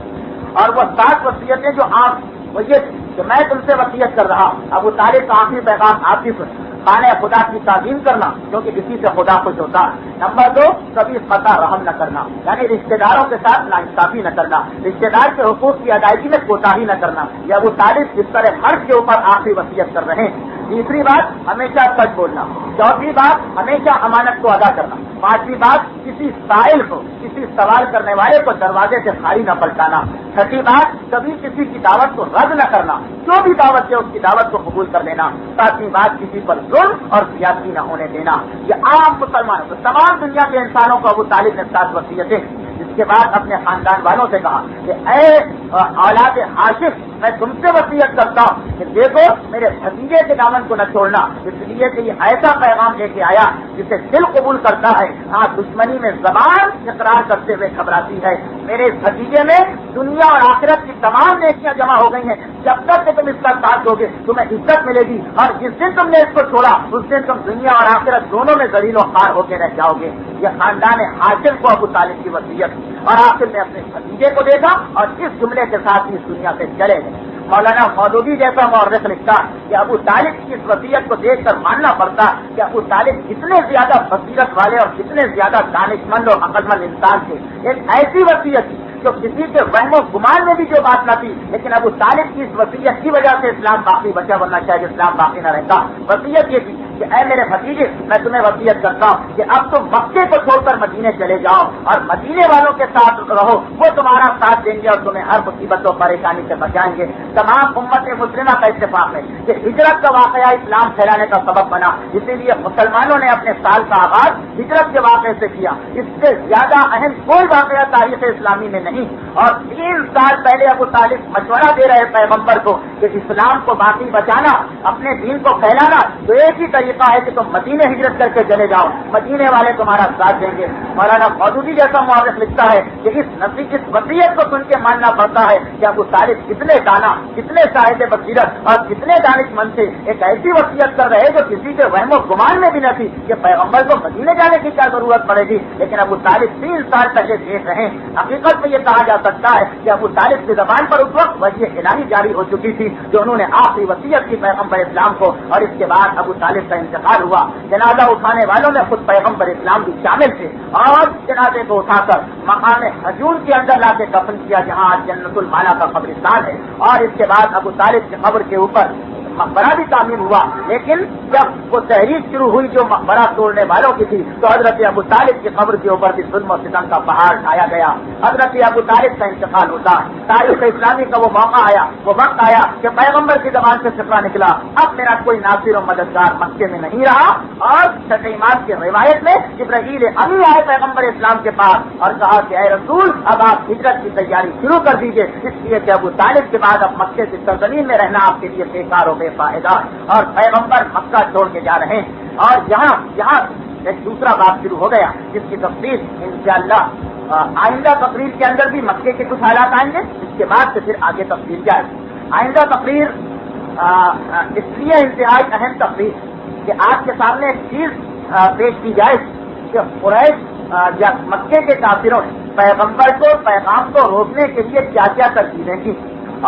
اور وہ 7 وصیتیں جو عام وہ یہ تھی کہ میں تم سے وصیت کر رہا ہوں ابو طالب کا آخری پیغام آپ کی سن، خانہ خدا کی تعظیم کرنا کیونکہ اسی سے خدا خوش ہوتا ہے. نمبر 2 کبھی قطع رحم نہ کرنا یعنی رشتہ داروں کے ساتھ ناانصافی نہ کرنا، رشتہ دار کے حقوق کی ادائیگی میں کوتاہی نہ کرنا. یہ ابو طالب جس طرح مرد کے اوپر آخری وصیت کر رہے ہیں. تیسری بات ہمیشہ سچ بولنا. چوتھی بات ہمیشہ امانت کو ادا کرنا. 5ویں بات کسی سائل کو کسی سوال کرنے والے کو دروازے سے خالی نہ پلٹانا. 6ٹھی بات کبھی کسی کی دعوت کو رد نہ کرنا، جو بھی دعوت ہے اس کی دعوت کو قبول کر لینا. 7ویں بات کسی پر ظلم اور زیادتی نہ ہونے دینا. یہ عام مسلمانوں کو تمام دنیا کے انسانوں کو ابو طالب نے 7 وصیتیں. اس کے بعد اپنے خاندان والوں سے کہا کہ اے اولاد عاشق میں تم سے وصیت کرتا ہوں کہ دیکھو میرے بھتیجے کے دامن کو نہ چھوڑنا، اس لیے کہ یہ ایسا پیغام لے کے آیا جسے دل قبول کرتا ہے، ہاں دشمنی میں زبان اقرار کرتے ہوئے گھبراتی ہے. میرے اس بھتیجے میں دنیا اور آخرت کی تمام نیکیاں جمع ہو گئی ہیں. جب تک کہ تم اس کا ساتھ دو گے تمہیں عزت ملے گی، اور جس دن تم نے اس کو چھوڑا اس دن تم دنیا اور آخرت دونوں میں ذلیل و خوار ہو کے رہ جاؤ گے. یہ خاندان حاشم کو ابو طالب کی وصیت اور آخر میں اپنے بھتیجے کو دیکھا اور اس جملے کے ساتھ ہی اس دنیا سے چلے گئے. مولانا مودودی جیسا مورخ لکھتا کہ ابو طالب کی اس وصیت کو دیکھ کر ماننا پڑتا کہ ابو طالب کتنے زیادہ بصیرت والے اور کتنے زیادہ دانشمند اور عقلمند انسان تھے. ایک ایسی وصیت جو کسی کے وہم و گمان میں بھی جو بات نہ تھی، لیکن ابو طالب کی اس وصیت کی وجہ سے اسلام باقی بچا، ورنہ شاید اسلام باقی نہ رہتا. وصیت یہ تھی کہ اے میرے بھتیجے میں تمہیں وصیت کرتا ہوں کہ اب تم مکے کو چھوڑ کر مدینے چلے جاؤ اور مدینے والوں کے ساتھ رہو، وہ تمہارا ساتھ دیں گے اور تمہیں ہر مصیبت و پریشانی سے بچائیں گے. تمام امت مسلمہ کا اتفاق ہے کہ ہجرت کا واقعہ اسلام پھیلانے کا سبب بنا، اسی لیے مسلمانوں نے اپنے سال کا آغاز ہجرت کے واقعے سے کیا. اس سے زیادہ اہم کوئی واقعہ تاریخ اسلامی میں نہیں. اور 3 سال پہلے ابو طالب مشورہ دے رہے پیغمبر کو کہ اسلام کو باقی بچانا، اپنے دین کو پھیلانا تو ایک ہی طریقہ ہے کہ تم مدینے ہجرت کر کے چلے جاؤ، مدینے والے تمہارا ساتھ دیں گے. مولانا مودودی جیسا مورخ لکھتا ہے کہ اس وصیت کو سن کے ماننا پڑتا ہے کہ ابو طالب کتنے دانا، کتنے صاحب بصیرت اور کتنے دانشمند تھے. ایک ایسی وصیت کر رہے جو کسی کے وہم و گمان میں بھی نہ تھی کہ پیغمبر کو مدینے جانے کی کیا ضرورت پڑے گی، لیکن ابو طالب 3 سال پہلے دیکھ رہے ہیں. حقیقت میں یہ کہا جا سکتا ہے کہ ابو طالب کی زبان پر اس وقت وحی الہی جاری ہو چکی تھی جو انہوں نے آخری وصیت کی پیغمبر اسلام کو، اور اس کے بعد ابو طالب کا انتقال ہوا. جنازہ اٹھانے والوں میں خود پیغمبر اسلام بھی شامل تھے اور جنازے کو اٹھا کر مقام حجون کے اندر لا کے دفن کیا جہاں آج جنت المالا کا قبرستان ہے. اور اس کے بعد ابو طالب کی قبر کے اوپر مقبرہ بھی تعمیر ہوا. لیکن جب وہ تحریک شروع ہوئی جو مقبرہ توڑنے والوں کی تھی تو حضرت ابو طالب کی قبر کے اوپر بھی ظلم و ستم کا پہاڑ ڈھایا گیا. حضرت ابو طالب کا انتقال ہوتا، تاریخ اسلامی کا وہ موقع آیا، وہ وقت آیا کہ پیغمبر کی زبان سے فقرہ نکلا اب میرا کوئی ناصر و مددگار مکے میں نہیں رہا. اور شرح ایمان کی روایت میں جبرائیل امی آئے پیغمبر اسلام کے پاس اور کہا کہ اے رسول اب آپ ہجرت کی تیاری شروع کر دیجیے، اس لیے کہ ابو طالب کے بعد اب مکے کی سرزمین میں رہنا آپ کے لیے بیکار ہو بے فائدہ، اور پیغمبر مکہ چھوڑ کے جا رہے ہیں. اور یہاں ایک دوسرا بات شروع ہو گیا جس کی تفصیل انشاءاللہ آئندہ تقریر کے اندر بھی مکے کے کچھ حالات آئیں گے، اس کے بعد سے پھر آگے تفصیل جائے. آئندہ تقریر اس لیے انتہائی اہم تقریر کہ آپ کے سامنے ایک چیز پیش کی جائے کہ قریش یا مکے کے کافروں نے پیغمبر کو پیغام کو روکنے کے لیے کیا کیا ترکیبیں کی،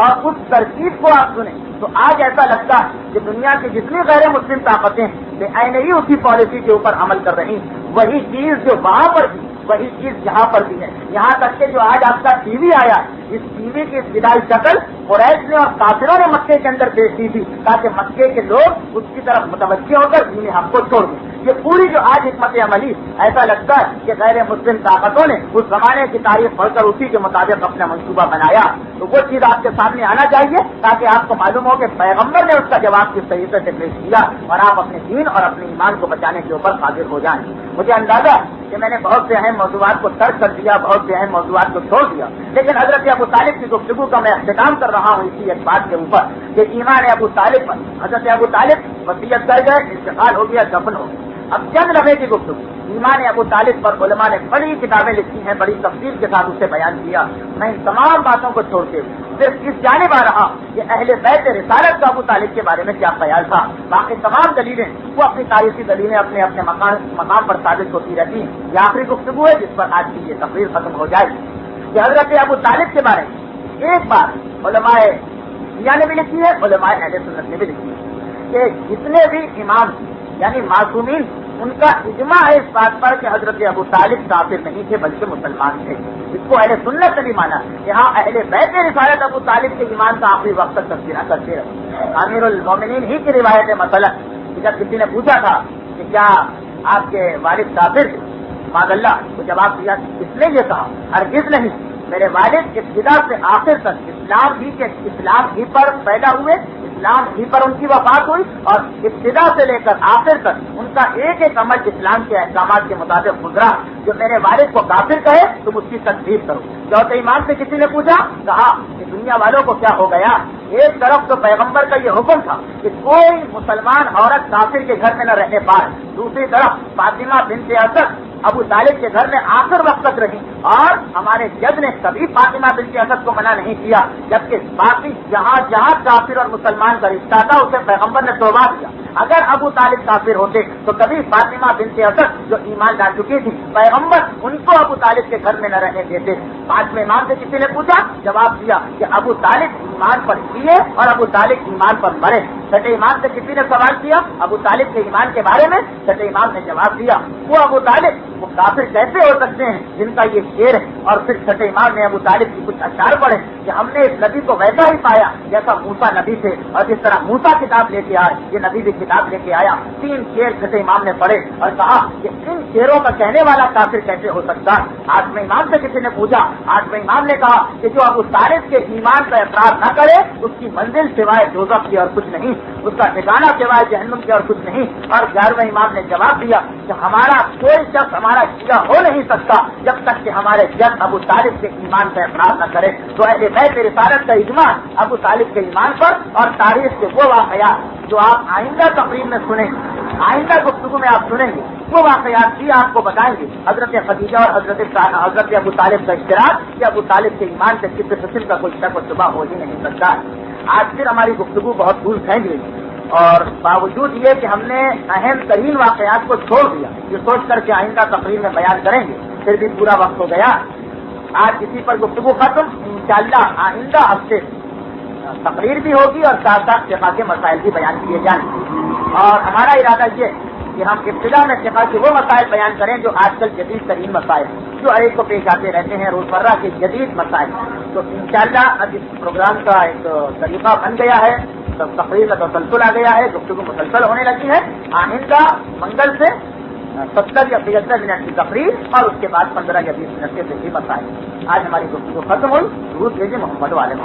اور اس ترکیب کو آپ سنیں تو آج ایسا لگتا ہے کہ دنیا کی جتنی غیر مسلم طاقتیں بے عین ہی اسی پالیسی کے اوپر عمل کر رہی، وہی چیز جو وہاں پر بھی وہی چیز یہاں پر بھی ہے. یہاں تک کہ جو آج آپ کا ٹی وی آیا اس بیوی کی ابتدائی شکل قریش نے اور کافروں نے مکے کے اندر پیش کی تھی تاکہ مکے کے لوگ اس کی طرف متوجہ ہو کر دین حق کو چھوڑ دیں. یہ پوری جو آج حکمت عملی ایسا لگتا ہے کہ غیر مسلم طاقتوں نے اس زمانے کی تاریخ پڑھ کر اسی کے مطابق اپنا منصوبہ بنایا. تو وہ چیز آپ کے سامنے آنا چاہیے تاکہ آپ کو معلوم ہو کہ پیغمبر نے اس کا جواب کس طریقے سے پیش کیا اور آپ اپنے دین اور اپنے ایمان کو بچانے کے اوپر قادر ہو جائیں. مجھے اندازہ کہ میں نے بہت سے اہم موضوعات کو ترک کر دیا, بہت سے اہم موضوعات کو چھوڑ دیا, لیکن حضرت ابو طالب کی گفتگو کا میں اختتام کر رہا ہوں اسی ایک بات کے اوپر کہ ایمان ابو طالب پر. حضرت ابو طالب وصیت کر گئے, انتقال ہو گیا, دفن ہو گیا. اب چند لمحے کی گفتگو ایمان ابو طالب پر علماء نے بڑی کتابیں لکھی ہیں, بڑی تفصیل کے ساتھ اسے بیان کیا. میں ان تمام باتوں کو چھوڑ کے صرف اس جانب آ رہا کہ اہل بیت رسالت کا ابو طالب کے بارے میں کیا خیال تھا. باقی تمام دلیلیں وہ اپنی تاریخی دلیلیں اپنے اپنے مقام پر ثابت ہوتی رہتی ہیں. یہ آخری گفتگو ہے جس پر آج کی یہ تقریر ختم ہو جائے گی کہ حضرت ابو طالب کے بارے میں ایک بات علماء شیعہ نے بھی لکھی ہے, علماء اہل سنت نے بھی لکھی ہے کہ جتنے بھی امام یعنی معصومین ان کا اجماع ہے اس بات پر کہ حضرت ابو طالب کافر نہیں تھے بلکہ مسلمان تھے. اس کو اہل سنت نے بھی مانا کہ ہاں اہل بیت رسالت ابو طالب کے ایمان کا آخری وقت تک تذکرہ کرتے رہے. امیر المومنین ہی کی روایت ہے مثلا کہ جب کسی نے پوچھا تھا کہ کیا آپ کے والد کافر تھے, معاذ اللہ, تو جواب دیا اس نے یہ کہا ہرگز نہیں, میرے والد ابتدا سے آخر تک اسلام ہی پر پیدا ہوئے, اسلام ہی پر ان کی وفات ہوئی اور ابتدا سے لے کر آخر تک ان کا ایک ایک عمل اسلام کے احکامات کے مطابق گزرا. جو میرے والد کو کافر کہے تم اس کی تکذیب کرو. چوتھے امام سے کسی نے پوچھا, کہا کہ دنیا والوں کو کیا ہو گیا, ایک طرف تو پیغمبر کا یہ حکم تھا کہ کوئی مسلمان عورت کافر کے گھر میں نہ رہنے پائے, دوسری طرف فاطمہ بنت اسد ابو طالب کے گھر میں آخر وقت تک رہی اور ہمارے جج نے کبھی فاطمہ بنت اسد کو منع نہیں کیا, جبکہ باقی جہاں جہاں کافر اور مسلمان کا رشتہ تھا اسے پیغمبر نے توبہ دیا. اگر ابو طالب کافر ہوتے تو کبھی فاطمہ بنت اسد جو ایمان لا چکی تھی, پیغمبر ان کو ابو طالب کے گھر میں نہ رہنے دیتے. پانچویں امام سے کسی نے پوچھا, جواب دیا کہ ابو طالب ایمان پر جیے اور ابو طالب ایمان پر مرے. چھٹے امام سے کسی نے سوال کیا ابو طالب کے ایمان کے بارے میں, چھٹے امام نے جواب دیا وہ ابو طالب وہ کافر کیسے ہو سکتے ہیں جن کا یہ شعر ہے. اور پھر چھٹے امام نے ابو طالب کی کچھ اشعار پڑھے کہ ہم نے اس نبی کو ویسا ہی پایا جیسا موسیٰ نبی تھے, اور جس طرح موسیٰ کتاب لے کے آئے یہ نبی بھی کتاب لے کے آیا. 3 شعر چھٹے امام نے پڑھے اور کہا کہ ان شعروں کا کہنے والا کافر کیسے ہو سکتا ہے. 8ویں امام سے کسی نے پوچھا, 8ویں امام نے کہا کہ جو ابو طالب کے ایمان کا اقرار نہ کرے اس کی منزل سوائے دوزخ کی اور کچھ نہیں, اس کا ٹھکانہ سوائے جہنم کی اور کچھ نہیں. اور 11ویں امام نے جواب دیا کہ ہمارا کوئی شخص ہمارا شیعہ ہو نہیں سکتا جب تک کہ ہمارے جد ابو طالب کے ایمان کا اقرار نہ کرے. تو اہل بیت رسالت کا اجماع ابو طالب کے ایمان پر اور تاریخ کے وہ واقعات جو آپ آئندہ تقریر میں سنیں گے, آئندہ گفتگو میں آپ سنیں گے, وہ واقعات بھی آپ کو بتائیں گے. حضرت خدیجہ اور حضرت ابو طالب کا اشتراک کہ ابو طالب کے ایمان سے کسی قسم کا کوئی شک و شبہ ہو ہی نہیں سکتا. آج پھر ہماری گفتگو بہت دور پھینک گئی اور باوجود یہ کہ ہم نے اہم ترین واقعات کو چھوڑ دیا, یہ سوچ کر کے آئندہ تقریر میں بیان کریں گے, پھر بھی پورا وقت ہو گیا. آج اسی پر گفتگو ختم. انشاءاللہ آئندہ ہفتے تقریر بھی ہوگی اور ساتھ ساتھ فقہ کے مسائل بھی بیان کیے جائیں. اور ہمارا ارادہ یہ کہ ہم ابتدا میں فقہ کے وہ مسائل بیان کریں جو آج کل جدید ترین مسائل جو ہر ایک کو پیش آتے رہتے ہیں, روزمرہ کے جدید مسائل. تو انشاءاللہ اب اس پروگرام کا ایک طریقہ بن گیا ہے, تقریر کا تسلسل آ گیا ہے, گفتگو مسلسل ہونے لگی ہے. آئندہ منگل سے 70 یا 75 منٹ کی تقریر اور اس کے بعد 15 یا 20 منٹ کے فقہی مسائل. آج ہماری گفتگو ختم ہوئی. درود بھیجیں محمد والے.